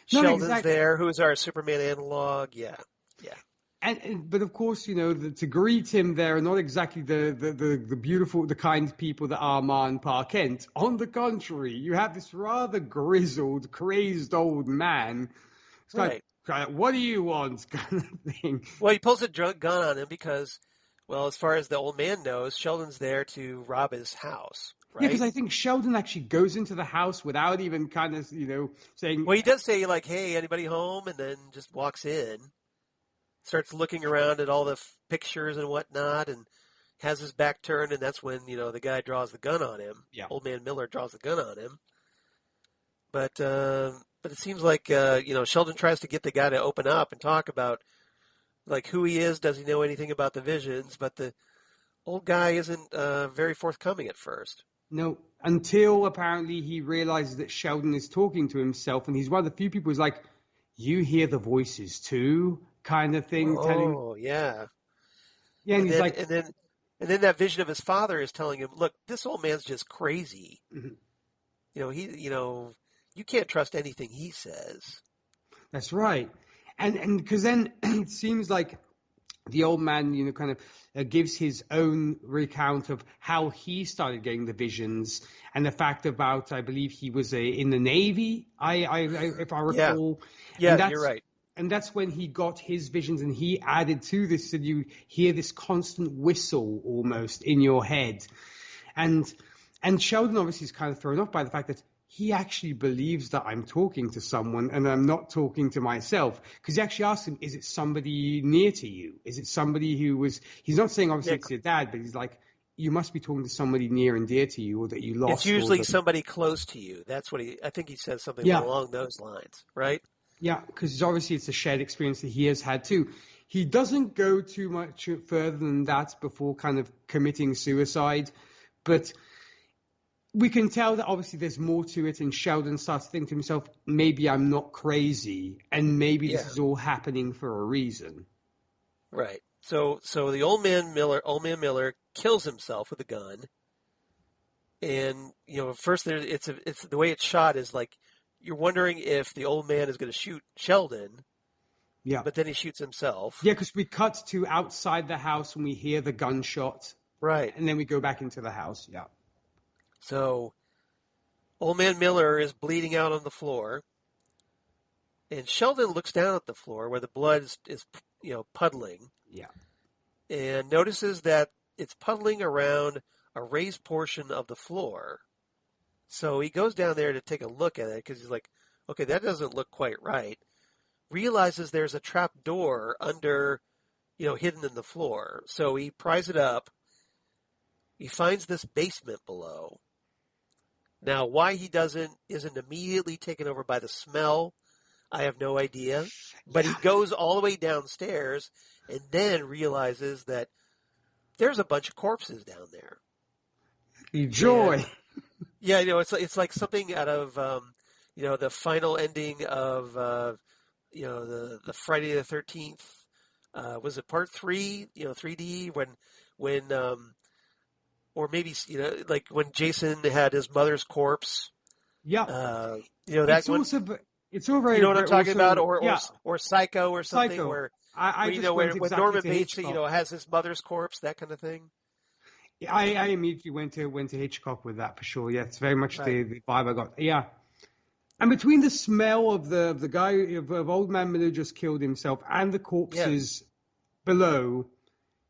Sheldon's there, who is our Superman analog. Yeah. But of course, to greet him there are not exactly the beautiful, the kind people that are Ma and Pa Kent. On the contrary, you have this rather grizzled, crazed old man. It's like, what do you want, kind of thing. Well, he pulls a gun on him because, well, as far as the old man knows, Sheldon's there to rob his house. Right? Yeah, because I think Sheldon actually goes into the house without even kind of, saying. Well, he does say, like, hey, anybody home? And then just walks in. Starts looking around at all the pictures and whatnot, and has his back turned, and that's when, the guy draws the gun on him. Yeah. Old man Miller draws the gun on him. But it seems like, Sheldon tries to get the guy to open up and talk about, like, who he is. Does he know anything about the visions? But the old guy isn't very forthcoming at first. No, until apparently he realizes that Sheldon is talking to himself, and he's one of the few people who's like, "You hear the voices too," kind of thing. Oh, yeah. Yeah, and he's like, and then that vision of his father is telling him, "Look, this old man's just crazy. Mhm. You can't trust anything he says." That's right. And because then it seems like the old man, kind of gives his own recount of how he started getting the visions and the fact about, I believe he was in the Navy, if I recall. Yeah, you're right. And that's when he got his visions, and he added to this, and you hear this constant whistle almost in your head. And Sheldon obviously is kind of thrown off by the fact that he actually believes that I'm talking to someone and I'm not talking to myself. Because he actually asks him, is it somebody near to you? Is it somebody he's not saying obviously it's your dad, but he's like, you must be talking to somebody near and dear to you or that you lost. It's usually somebody close to you. That's what I think he says something along those lines, right? Yeah, because obviously it's a shared experience that he has had too. He doesn't go too much further than that before kind of committing suicide, but we can tell that obviously there's more to it, and Sheldon starts to think to himself, maybe I'm not crazy, and maybe this is all happening for a reason. Right. So the old man Miller kills himself with a gun, and first it's the way it's shot is like you're wondering if the old man is going to shoot Sheldon. Yeah. But then he shoots himself. Yeah, because we cut to outside the house and we hear the gunshot. Right. And then we go back into the house. Yeah. So, old man Miller is bleeding out on the floor, and Sheldon looks down at the floor where the blood is puddling. Yeah. And notices that it's puddling around a raised portion of the floor. So he goes down there to take a look at it because he's like, okay, that doesn't look quite right. Realizes there's a trap door under, hidden in the floor. So he pries it up. He finds this basement below. Now, why he isn't immediately taken over by the smell, I have no idea. But he goes all the way downstairs and then realizes that there's a bunch of corpses down there. Joy. And, yeah, it's like something out of the final ending of the Friday the 13th. Was it part 3? 3D when or maybe like when Jason had his mother's corpse. Yeah. That it's one. It's all very. You know what I'm talking about, yeah. or Psycho or something Psycho. where when Norman Bates has his mother's corpse, that kind of thing. Yeah, I immediately went to Hitchcock with that for sure. Yeah, it's very much the vibe I got. Yeah. And between the smell of the guy of old man Miller just killed himself and the corpses below,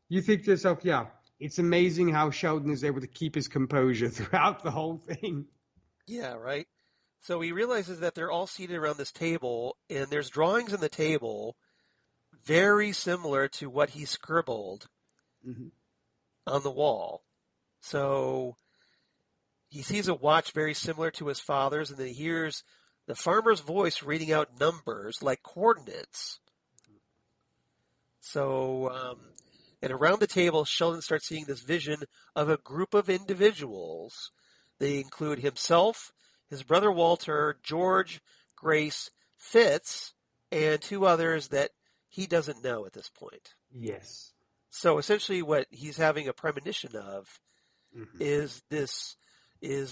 you think to yourself, yeah, it's amazing how Sheldon is able to keep his composure throughout the whole thing. Yeah, right. So he realizes that they're all seated around this table, and there's drawings on the table very similar to what he scribbled on the wall. So he sees a watch very similar to his father's, and then he hears the farmer's voice reading out numbers like coordinates. So, and around the table, Sheldon starts seeing this vision of a group of individuals. They include himself, his brother Walter, George, Grace, Fitz, and 2 others that he doesn't know at this point. Yes. So essentially what he's having a premonition of is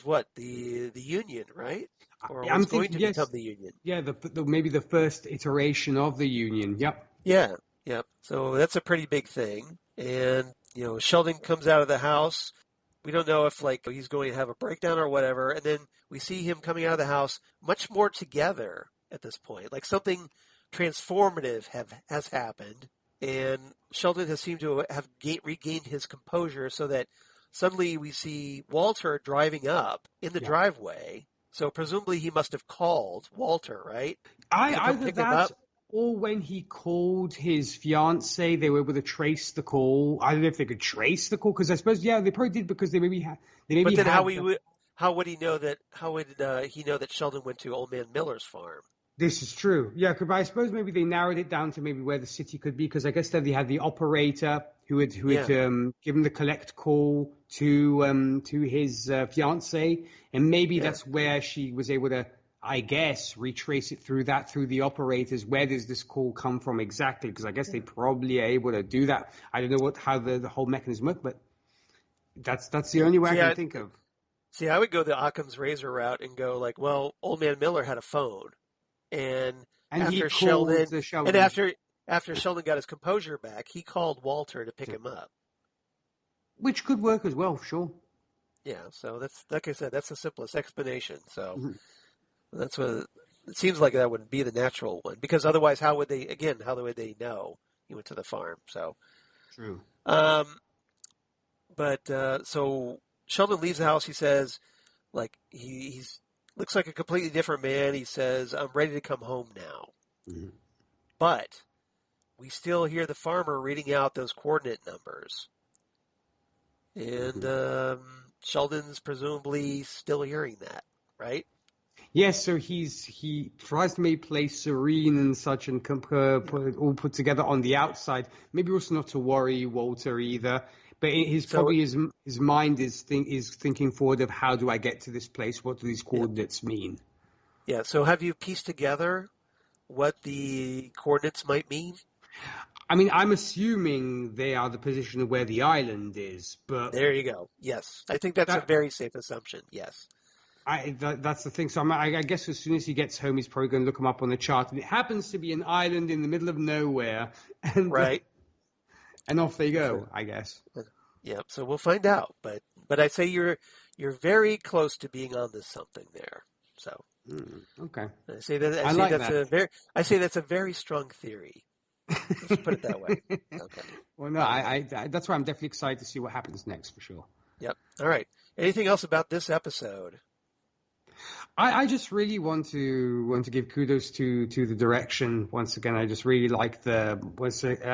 what? The Union, right? Or I'm going to become the Union. Yeah, maybe the first iteration of the Union. Yep. Yeah, yep. So that's a pretty big thing. And, Sheldon comes out of the house. We don't know if, he's going to have a breakdown or whatever. And then we see him coming out of the house much more together at this point. Like something transformative has happened. And Sheldon has seemed to have regained his composure so that suddenly we see Walter driving up in the driveway. So presumably he must have called Walter, right? Either that or when he called his fiancée, they were able to trace the call. I don't know if they could trace the call because I suppose, they probably did because they maybe had. But then how would he know that? How would he know that Sheldon went to Old Man Miller's farm? This is true. Yeah, but I suppose maybe they narrowed it down to maybe where the city could be because I guess then they had the operator who had given the collect call to his fiance, and maybe that's where she was able to, I guess, retrace it through the operators. Where does this call come from exactly? Because I guess they probably are able to do that. I don't know how the whole mechanism works, but that's the only way I can think of. See, I would go the Occam's razor route and go like, well, Old Man Miller had a phone, and after Sheldon got his composure back, he called Walter to pick him up. Which could work as well, sure. Yeah, so that's, like I said, that's the simplest explanation. So that's what it seems like. That would be the natural one, because otherwise, how would they know he went to the farm? So true. So Sheldon leaves the house. He says, like, he's looks like a completely different man. He says, "I'm ready to come home now," but we still hear the farmer reading out those coordinate numbers. And Sheldon's presumably still hearing that, right? Yes, so he tries to make play serene and such, and all put together on the outside. Maybe also not to worry Walter either, but his mind is thinking forward of, how do I get to this place? What do these coordinates mean? Yeah. So have you pieced together what the coordinates might mean? I mean, I'm assuming they are the position of where the island is, but... There you go. Yes. I think that's a very safe assumption. Yes. That's the thing. So I guess as soon as he gets home, he's probably going to look them up on the chart. And it happens to be an island in the middle of nowhere. And, right. And off they go, I guess. Yeah, so we'll find out. But I say you're very close to being on this something there. So okay. I say that's a very strong theory. Let's put it that way. Okay. Well, no, I that's why I'm definitely excited to see what happens next for sure. Yep. All right. Anything else about this episode? I just really want to give kudos to the direction. Once again, I just really like I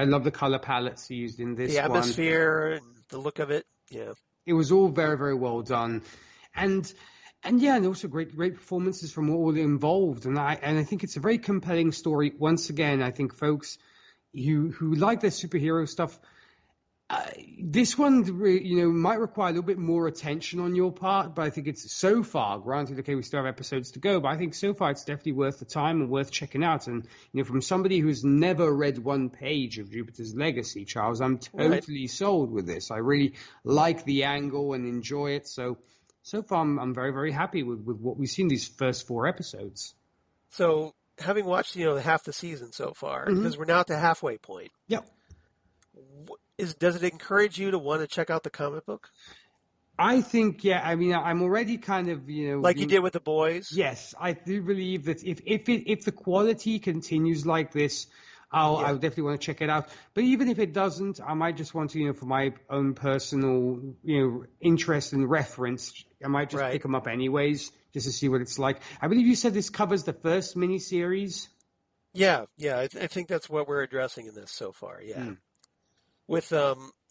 love the color palettes used in this one. The atmosphere and the look of it. Yeah. It was all very, very well done. And also great performances from all involved. And I think it's a very compelling story. Once again, I think folks who like their superhero stuff, this one, might require a little bit more attention on your part, but I think it's so far, granted, okay, we still have episodes to go, but I think so far it's definitely worth the time and worth checking out. And, from somebody who's never read one page of Jupiter's Legacy, Charles, I'm totally sold with this. I really like the angle and enjoy it. So far, I'm very, very happy with what we've seen these first 4 episodes. So, having watched, half the season so far, because we're now at the halfway point. Yep. Does it encourage you to want to check out the comic book? I think, yeah. I mean, I'm already kind of, like you did with The Boys. Yes, I do believe that if the quality continues like this, I'll definitely want to check it out. But even if it doesn't, I might just want to, for my own personal, interest and reference, I might just pick them up anyways, just to see what it's like. I believe you said this covers the first miniseries. Yeah. I think that's what we're addressing in this so far. Yeah. With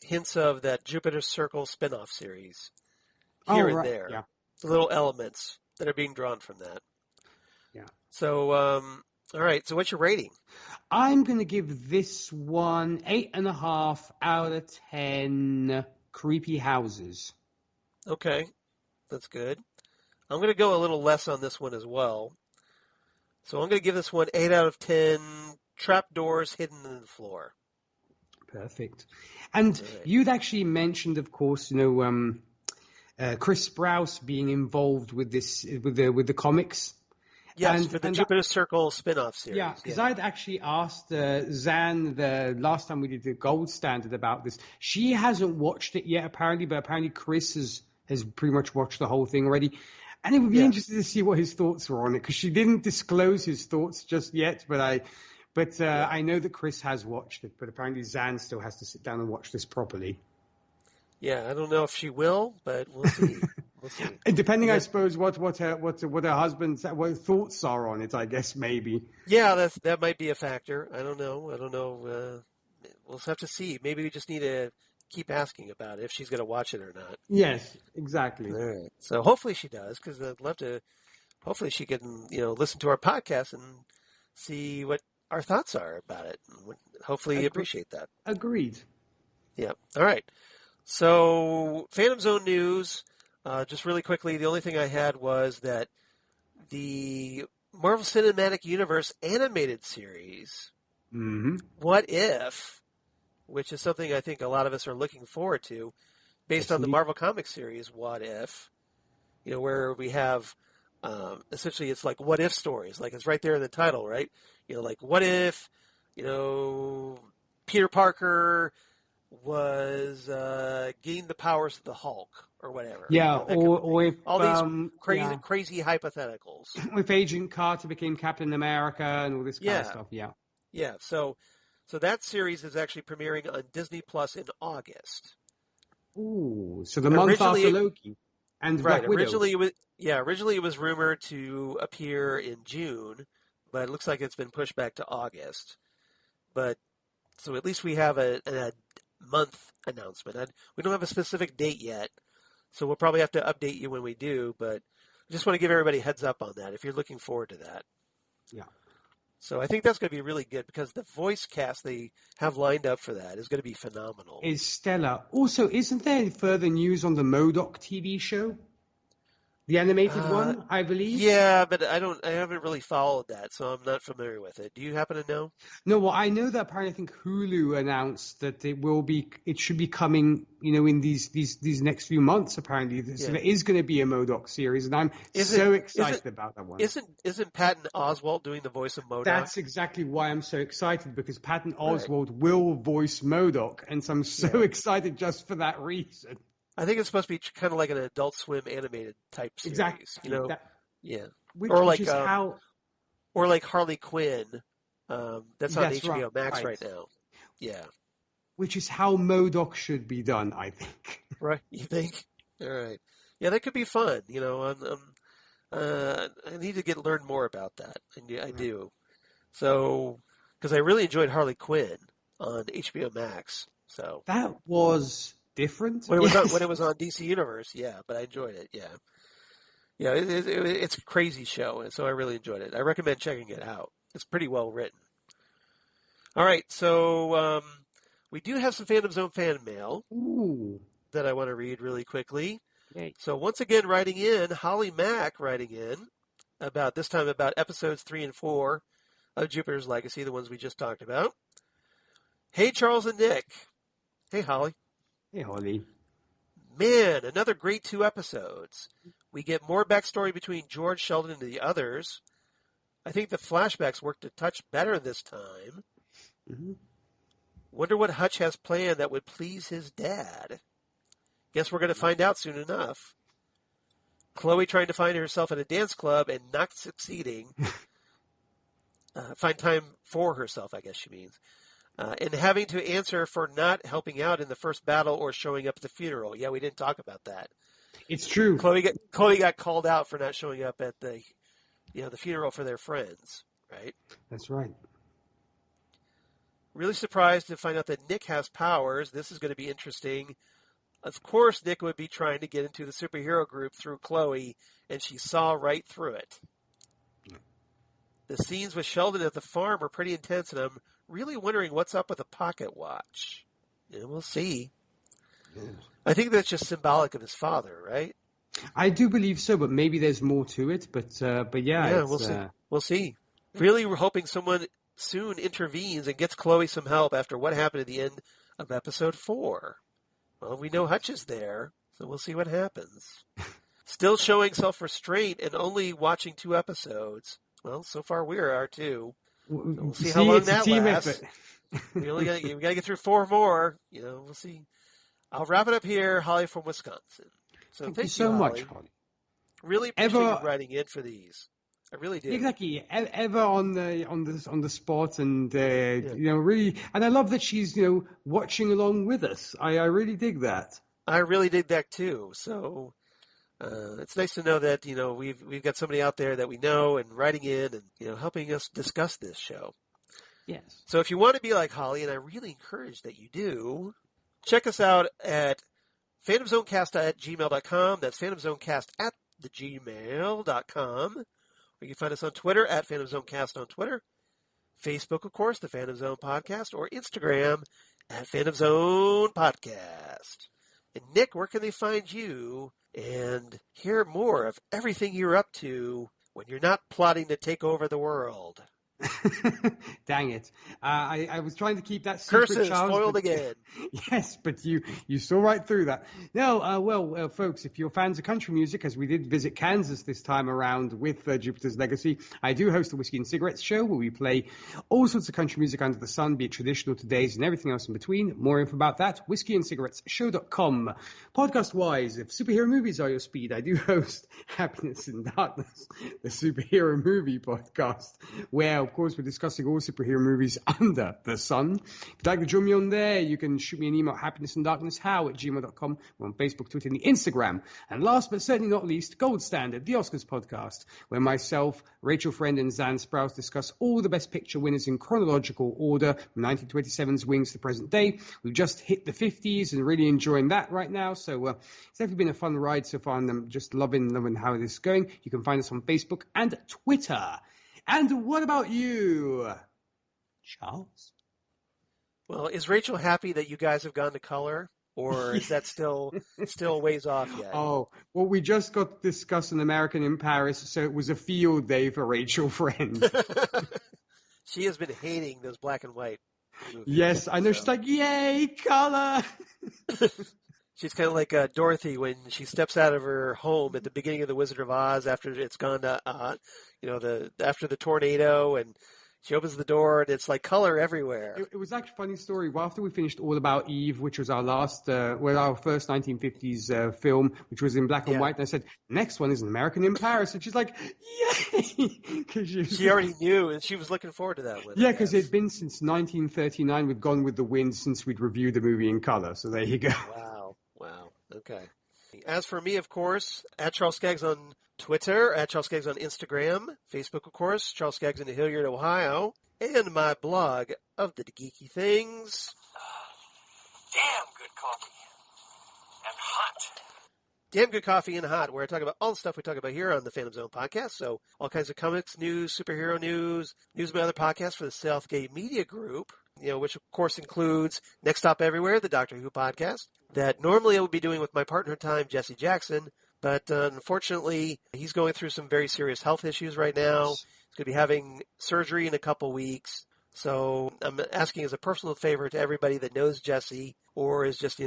hints of that Jupiter Circle spin-off series here and there. Yeah. The little elements that are being drawn from that. Yeah. So, all right. So what's your rating? I'm going to give this one 8.5 out of 10 creepy houses. Okay. That's good. I'm going to go a little less on this one as well. So I'm going to give this one 8 out of 10 trapdoors hidden in the floor. Perfect. And you'd actually mentioned, of course, Chris Sprouse being involved with this, with the comics. Yes, for the Jupiter Circle spin-off series. Yeah, because I'd actually asked Zan the last time we did the Gold Standard about this. She hasn't watched it yet, apparently, but apparently Chris has pretty much watched the whole thing already. And it would be interesting to see what his thoughts were on it, because she didn't disclose his thoughts just yet, but I know that Chris has watched it, but apparently Zan still has to sit down and watch this properly. Yeah, I don't know if she will, but we'll see. Depending, I suppose, what her husband's thoughts are on it, I guess, maybe. Yeah, that might be a factor. I don't know. We'll have to see. Maybe we just need to keep asking about it, if she's going to watch it or not. Yes, exactly. All right. So hopefully she does, because I'd love to. Hopefully she can, listen to our podcast and see what our thoughts are about it. Hopefully you appreciate that. Agreed. Yeah. All right. So, Phantom Zone news, just really quickly, the only thing I had was that the Marvel Cinematic Universe animated series, What If, which is something I think a lot of us are looking forward to, based on the Marvel Comics series, What If, where we have, essentially it's like what if stories, like it's right there in the title, right? Like what if, Peter Parker was gained the powers of the Hulk or whatever. Yeah, or if all these crazy hypotheticals. If Agent Carter became Captain America and all this kind of stuff. Yeah. So that series is actually premiering on Disney Plus in August. Ooh, so the month after Loki and Black Widow. Originally it was rumored to appear in June, but it looks like it's been pushed back to August. But so at least we have a month announcement. We don't have a specific date yet, so we'll probably have to update you when we do, but I just want to give everybody a heads up on that if you're looking forward to that. Yeah. So I think that's going to be really good because the voice cast they have lined up for that is going to be phenomenal. Is stellar. Also, isn't there further news on the MODOK TV show? The animated one, I believe. Yeah, but I haven't really followed that, so I'm not familiar with it. Do you happen to know? No, well, I know that apparently I think Hulu announced that it should be coming, in these next few months. Apparently, so there is going to be a MODOK series, and I'm so excited about that one. Isn't Patton Oswalt doing the voice of MODOK? That's exactly why I'm so excited, because Patton Oswalt will voice MODOK, and so I'm so excited just for that reason. I think it's supposed to be kind of like an Adult Swim animated type series. Exactly. Or like Harley Quinn. That's on HBO Max right now. Yeah. Which is how MODOK should be done, I think. Right? You think? All right. Yeah, that could be fun. I need to learn more about that. I do. So, because I really enjoyed Harley Quinn on HBO Max. So that was different when it was on DC Universe, but I enjoyed it. It's a crazy show, and so I really enjoyed it. I recommend checking it out. It's pretty well written. All right, so we do have some Phantom Zone fan mail that I want to read really quickly. Yay. So once again, writing in Holly Mack, about episodes 3 and 4 of Jupiter's Legacy, the ones we just talked about. Hey, Charles and Nick. Hey, Holly. Hey, Holly. Man, another great 2 episodes. We get more backstory between George, Sheldon, and the others. I think the flashbacks worked a touch better this time. Mm-hmm. Wonder what Hutch has planned that would please his dad. Guess we're going to find out soon enough. Chloe trying to find herself at a dance club and not succeeding. Find time for herself, I guess she means. And having to answer for not helping out in the first battle or showing up at the funeral. Yeah, we didn't talk about that. It's true. Chloe got called out for not showing up at the funeral for their friends, right? That's right. Really surprised to find out that Nick has powers. This is going to be interesting. Of course, Nick would be trying to get into the superhero group through Chloe, and she saw right through it. The scenes with Sheldon at the farm are pretty intense, and I'm really wondering what's up with the pocket watch. Yeah, we'll see. Yeah. I think that's just symbolic of his father, right? I do believe so, but maybe there's more to it. But we'll see. We'll see. Really, we're hoping someone soon intervenes and gets Chloe some help after what happened at the end of episode 4. Well, we know Hutch is there, so we'll see what happens. Still showing self-restraint and only watching 2 episodes. Well, so far we are too. So we'll see how long that lasts. we got to get through 4 more. We'll see. I'll wrap it up here. Holly from Wisconsin. So thank you so much, Holly. Really appreciate you writing in for these. I really do. Exactly. Ever on the spot, and really, and I love that she's watching along with us. I really dig that. I really dig that too. So it's nice to know that we've got somebody out there that we know and writing in and helping us discuss this show. Yes. So if you want to be like Holly, and I really encourage that you do, check us out at phantomzonecast@gmail.com. That's phantomzonecast@gmail.com. Or you can find us on Twitter at PhantomZoneCast on Twitter. Facebook, of course, the Phantom Zone Podcast, or Instagram at Phantom Zone Podcast. And Nick, where can they find you and hear more of everything you're up to when you're not plotting to take over the world? Dang it. I was trying to keep that secret, Curses, Charles. foiled again. Yes, but you saw right through that. No, well, folks, if you're fans of country music, as we did visit Kansas this time around with Jupiter's Legacy, I do host the Whiskey and Cigarettes show where we play all sorts of country music under the sun, be it traditional, today's, and everything else in between. More info about that, whiskeyandcigarettesshow.com. Podcast-wise, if superhero movies are your speed, I do host Happiness in Darkness, the superhero movie podcast, where, of course, we're discussing all superhero movies under the sun. If you'd like to join me on there, you can shoot me an email at happinessanddarknesshow@gmail.com. We're on Facebook, Twitter, and Instagram. And last but certainly not least, Gold Standard, the Oscars podcast, where myself, Rachel Friend, and Zan Sprouse discuss all the Best Picture winners in chronological order, from 1927's Wings to the present day. We've just hit the 50s and really enjoying that right now. So it's definitely been a fun ride so far, and I'm just loving how this is going. You can find us on Facebook and Twitter. And what about you, Charles? Well, is Rachel happy that you guys have gone to color, or is that still ways off yet? Oh, well, we just got to discuss An American in Paris, so it was a field day for Rachel Friend. She has been hating those black and white movies. Yes, I know. So. She's like, yay, color! She's kind of like Dorothy when she steps out of her home at the beginning of The Wizard of Oz after it's gone to, after the tornado, and she opens the door and it's like color everywhere. It was actually a funny story. Well, after we finished All About Eve, which was our last, our first 1950s film, which was in black and white, and I said, next one is An American in Paris, and she's like, yay! She already knew, and she was looking forward to that one. Yeah, because it had been since 1939 with Gone with the Wind since we'd reviewed the movie in color. So there you go. Wow. Okay. As for me, of course, at Charles Skaggs on Twitter, at Charles Skaggs on Instagram, Facebook, of course, Charles Skaggs in Hilliard, Ohio, and my blog of the geeky things. Damn good coffee. And hot. Damn good coffee and hot, where I talk about all the stuff we talk about here on the Phantom Zone podcast. So all kinds of comics, news, superhero news of my other podcasts for the Southgate Media Group, which of course includes Next Stop Everywhere, the Doctor Who podcast, that normally I would be doing with my partner in time, Jesse Jackson, but unfortunately he's going through some very serious health issues right now. He's going to be having surgery in a couple weeks. So I'm asking as a personal favor to everybody that knows Jesse or is just,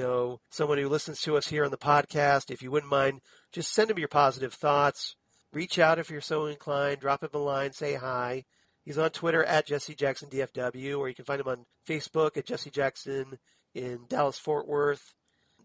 someone who listens to us here on the podcast, if you wouldn't mind, just send him your positive thoughts. Reach out if you're so inclined. Drop him a line. Say hi. He's on Twitter at Jesse Jackson DFW, or you can find him on Facebook at Jesse Jackson in Dallas-Fort Worth.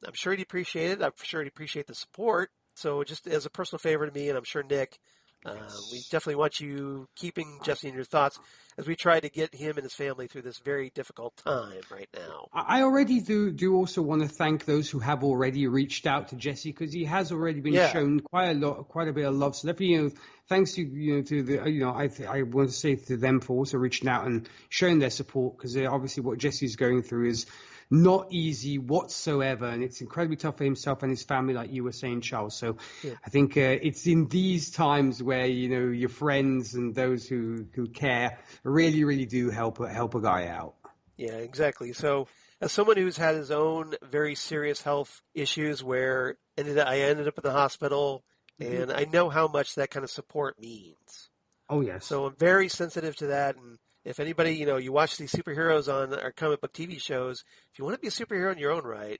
I'm sure he'd appreciate it. I'm sure he'd appreciate the support. So just as a personal favor to me, and I'm sure Nick, we definitely want you keeping Jesse in your thoughts as we try to get him and his family through this very difficult time right now. I already do also want to thank those who have already reached out to Jesse, because he has already been shown quite a bit of love. So definitely, thanks to the I want to say to them for also reaching out and showing their support, because obviously what Jesse's going through is not easy whatsoever, and it's incredibly tough for himself and his family, like you were saying, Charles. So I think it's in these times where your friends and those who care really, really do help a guy out. Yeah, exactly. So as someone who's had his own very serious health issues where I ended up in the hospital, and I know how much that kind of support means. Oh, yes. So I'm very sensitive to that, and if anybody, you watch these superheroes on our comic book TV shows, if you want to be a superhero in your own right,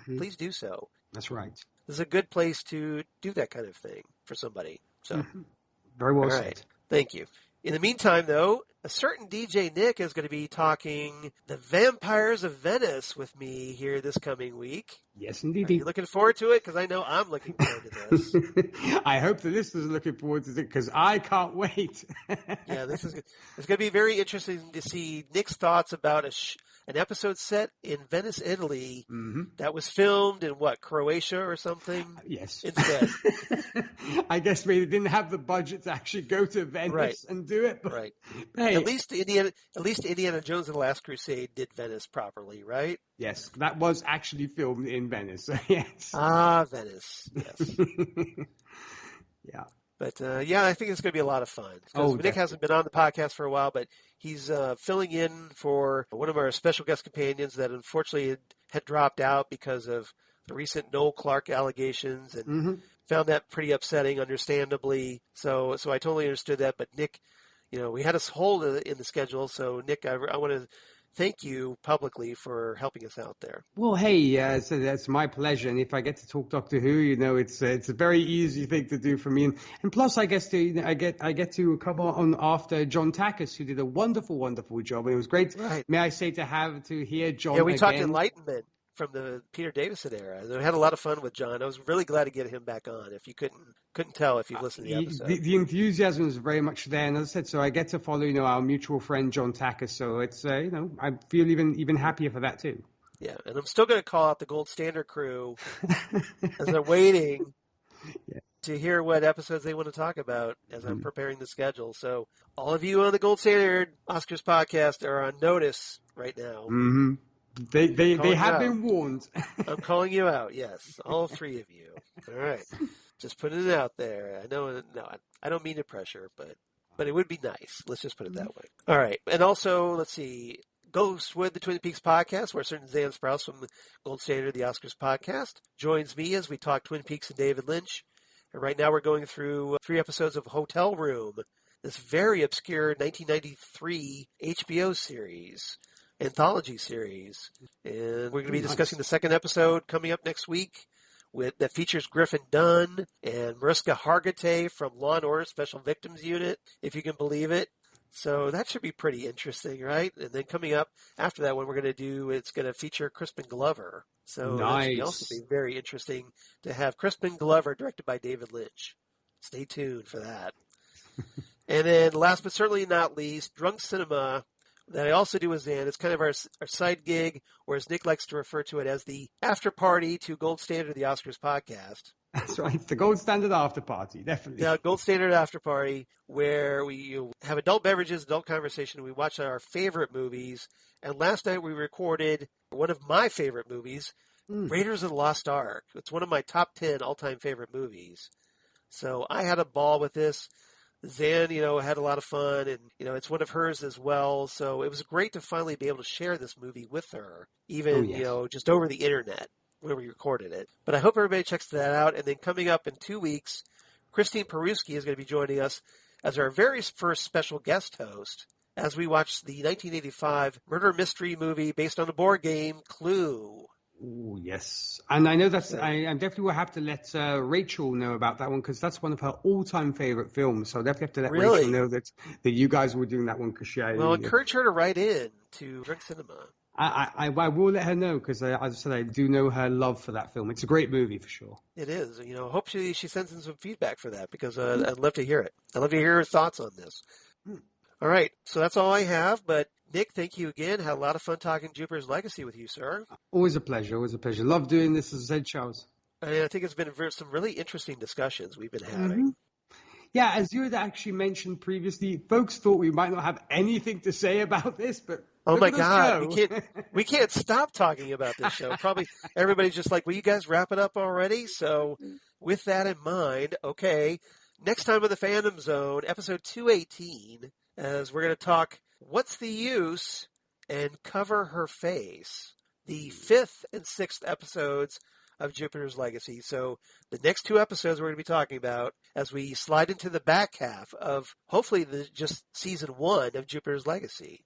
please do so. That's right. This is a good place to do that kind of thing for somebody. So, very well said. Right. Thank you. In the meantime, though, a certain DJ Nick is going to be talking The Vampires of Venice with me here this coming week. Yes, indeed. Are you looking forward to it? Because I know I'm looking forward to this. I hope the listeners are looking forward to it, because I can't wait. Yeah, it's going to be very interesting to see Nick's thoughts about an episode set in Venice, Italy, that was filmed in Croatia or something? Yes. Instead. I guess maybe they didn't have the budget to actually go to Venice and do it. But, right. Hey, at least Indiana Jones and the Last Crusade did Venice properly, right? Yes, that was actually filmed in Venice. So yes. Ah, Venice. Yes. Yeah. But, I think it's going to be a lot of fun. Nick hasn't been on the podcast for a while, but he's filling in for one of our special guest companions that unfortunately had dropped out because of the recent Noel Clark allegations and found that pretty upsetting, understandably. So I totally understood that. But Nick, we had us hold in the schedule. So Nick, I want to thank you publicly for helping us out there. Well, hey, so that's my pleasure. And if I get to talk Doctor Who, it's a very easy thing to do for me. And plus, I get to come on after John Takis, who did a wonderful, wonderful job. And it was great. Right. May I say to hear John? Yeah, we again. talked Enlightenment from the Peter Davison era. I had a lot of fun with John. I was really glad to get him back on. If you couldn't tell if you've listened to the episode. The enthusiasm is very much there. And as I said, so I get to follow, our mutual friend John Takis. So it's, I feel even happier for that too. Yeah, and I'm still going to call out the Gold Standard crew as they're waiting to hear what episodes they want to talk about as I'm preparing the schedule. So all of you on the Gold Standard Oscars podcast are on notice right now. Mm-hmm. They have been warned. I'm calling you out, yes. All three of you. All right. Just putting it out there. I know, I don't mean to pressure, but it would be nice. Let's just put it that way. All right. And also, let's see, Ghostwood, the Twin Peaks podcast, where certain Zan Sprouse from the Gold Standard, the Oscars podcast, joins me as we talk Twin Peaks and David Lynch. And right now we're going through 3 episodes of Hotel Room, this very obscure 1993 HBO series. Anthology series, and we're going to be discussing the second episode coming up next week that features Griffin Dunn and Mariska Hargitay from Law & Order Special Victims Unit, if you can believe it. So that should be pretty interesting, right? And then coming up after that one, it's going to feature Crispin Glover. So that should also be very interesting to have Crispin Glover directed by David Lynch. Stay tuned for that. And then last but certainly not least, Drunk Cinema, that I also do with Zan. It's kind of our side gig, or as Nick likes to refer to it, as the after party to Gold Standard, the Oscars podcast. That's right. It's the Gold Standard after party, definitely. Yeah, Gold Standard after party, where we have adult beverages, adult conversation. We watch our favorite movies. And last night we recorded one of my favorite movies, Raiders of the Lost Ark. It's one of my top 10 all-time favorite movies. So I had a ball with this. Zan, had a lot of fun, and, it's one of hers as well. So it was great to finally be able to share this movie with her, even, just over the internet where we recorded it. But I hope everybody checks that out. And then coming up in 2 weeks, Christine Peruski is going to be joining us as our very first special guest host as we watch the 1985 murder mystery movie based on the board game Clue. Oh, yes. And I know I definitely will have to let Rachel know about that one, because that's one of her all-time favorite films. So I definitely have to let Rachel know that you guys were doing that one. Well, encourage her to write in to Drunk Cinema. I will let her know, because as I said, I do know her love for that film. It's a great movie for sure. It is. Hope she sends in some feedback for that, because I'd love to hear it. I'd love to hear her thoughts on this. All right. So that's all I have, but Nick, thank you again. Had a lot of fun talking Jupiter's Legacy with you, sir. Always a pleasure. Always a pleasure. Love doing this, as I said, Charles. And I think it's been some really interesting discussions we've been having. Yeah, as you had actually mentioned previously, folks thought we might not have anything to say about this, but oh my God, we can't stop talking about this show. Probably everybody's just like, will you guys wrap it up already? So with that in mind, okay, next time on the Fandom Zone, episode 218, as we're going to talk What's the Use and Cover Her Face, the 5th and 6th episodes of Jupiter's Legacy. So the next 2 episodes we're going to be talking about as we slide into the back half of hopefully just season 1 of Jupiter's Legacy.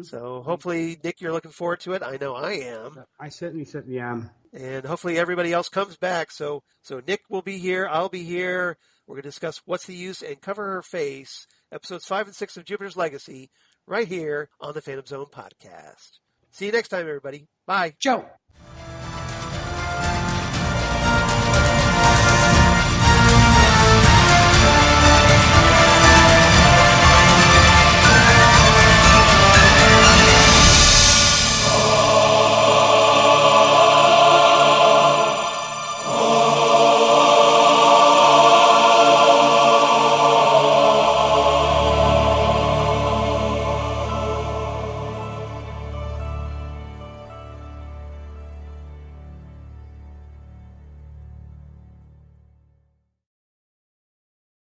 So hopefully, Nick, you're looking forward to it. I know I am. I certainly am. And hopefully everybody else comes back. So Nick will be here. I'll be here. We're going to discuss What's the Use and Cover Her Face, episodes 5 and 6 of Jupiter's Legacy, right here on the Phantom Zone podcast. See you next time, everybody. Bye. Ciao.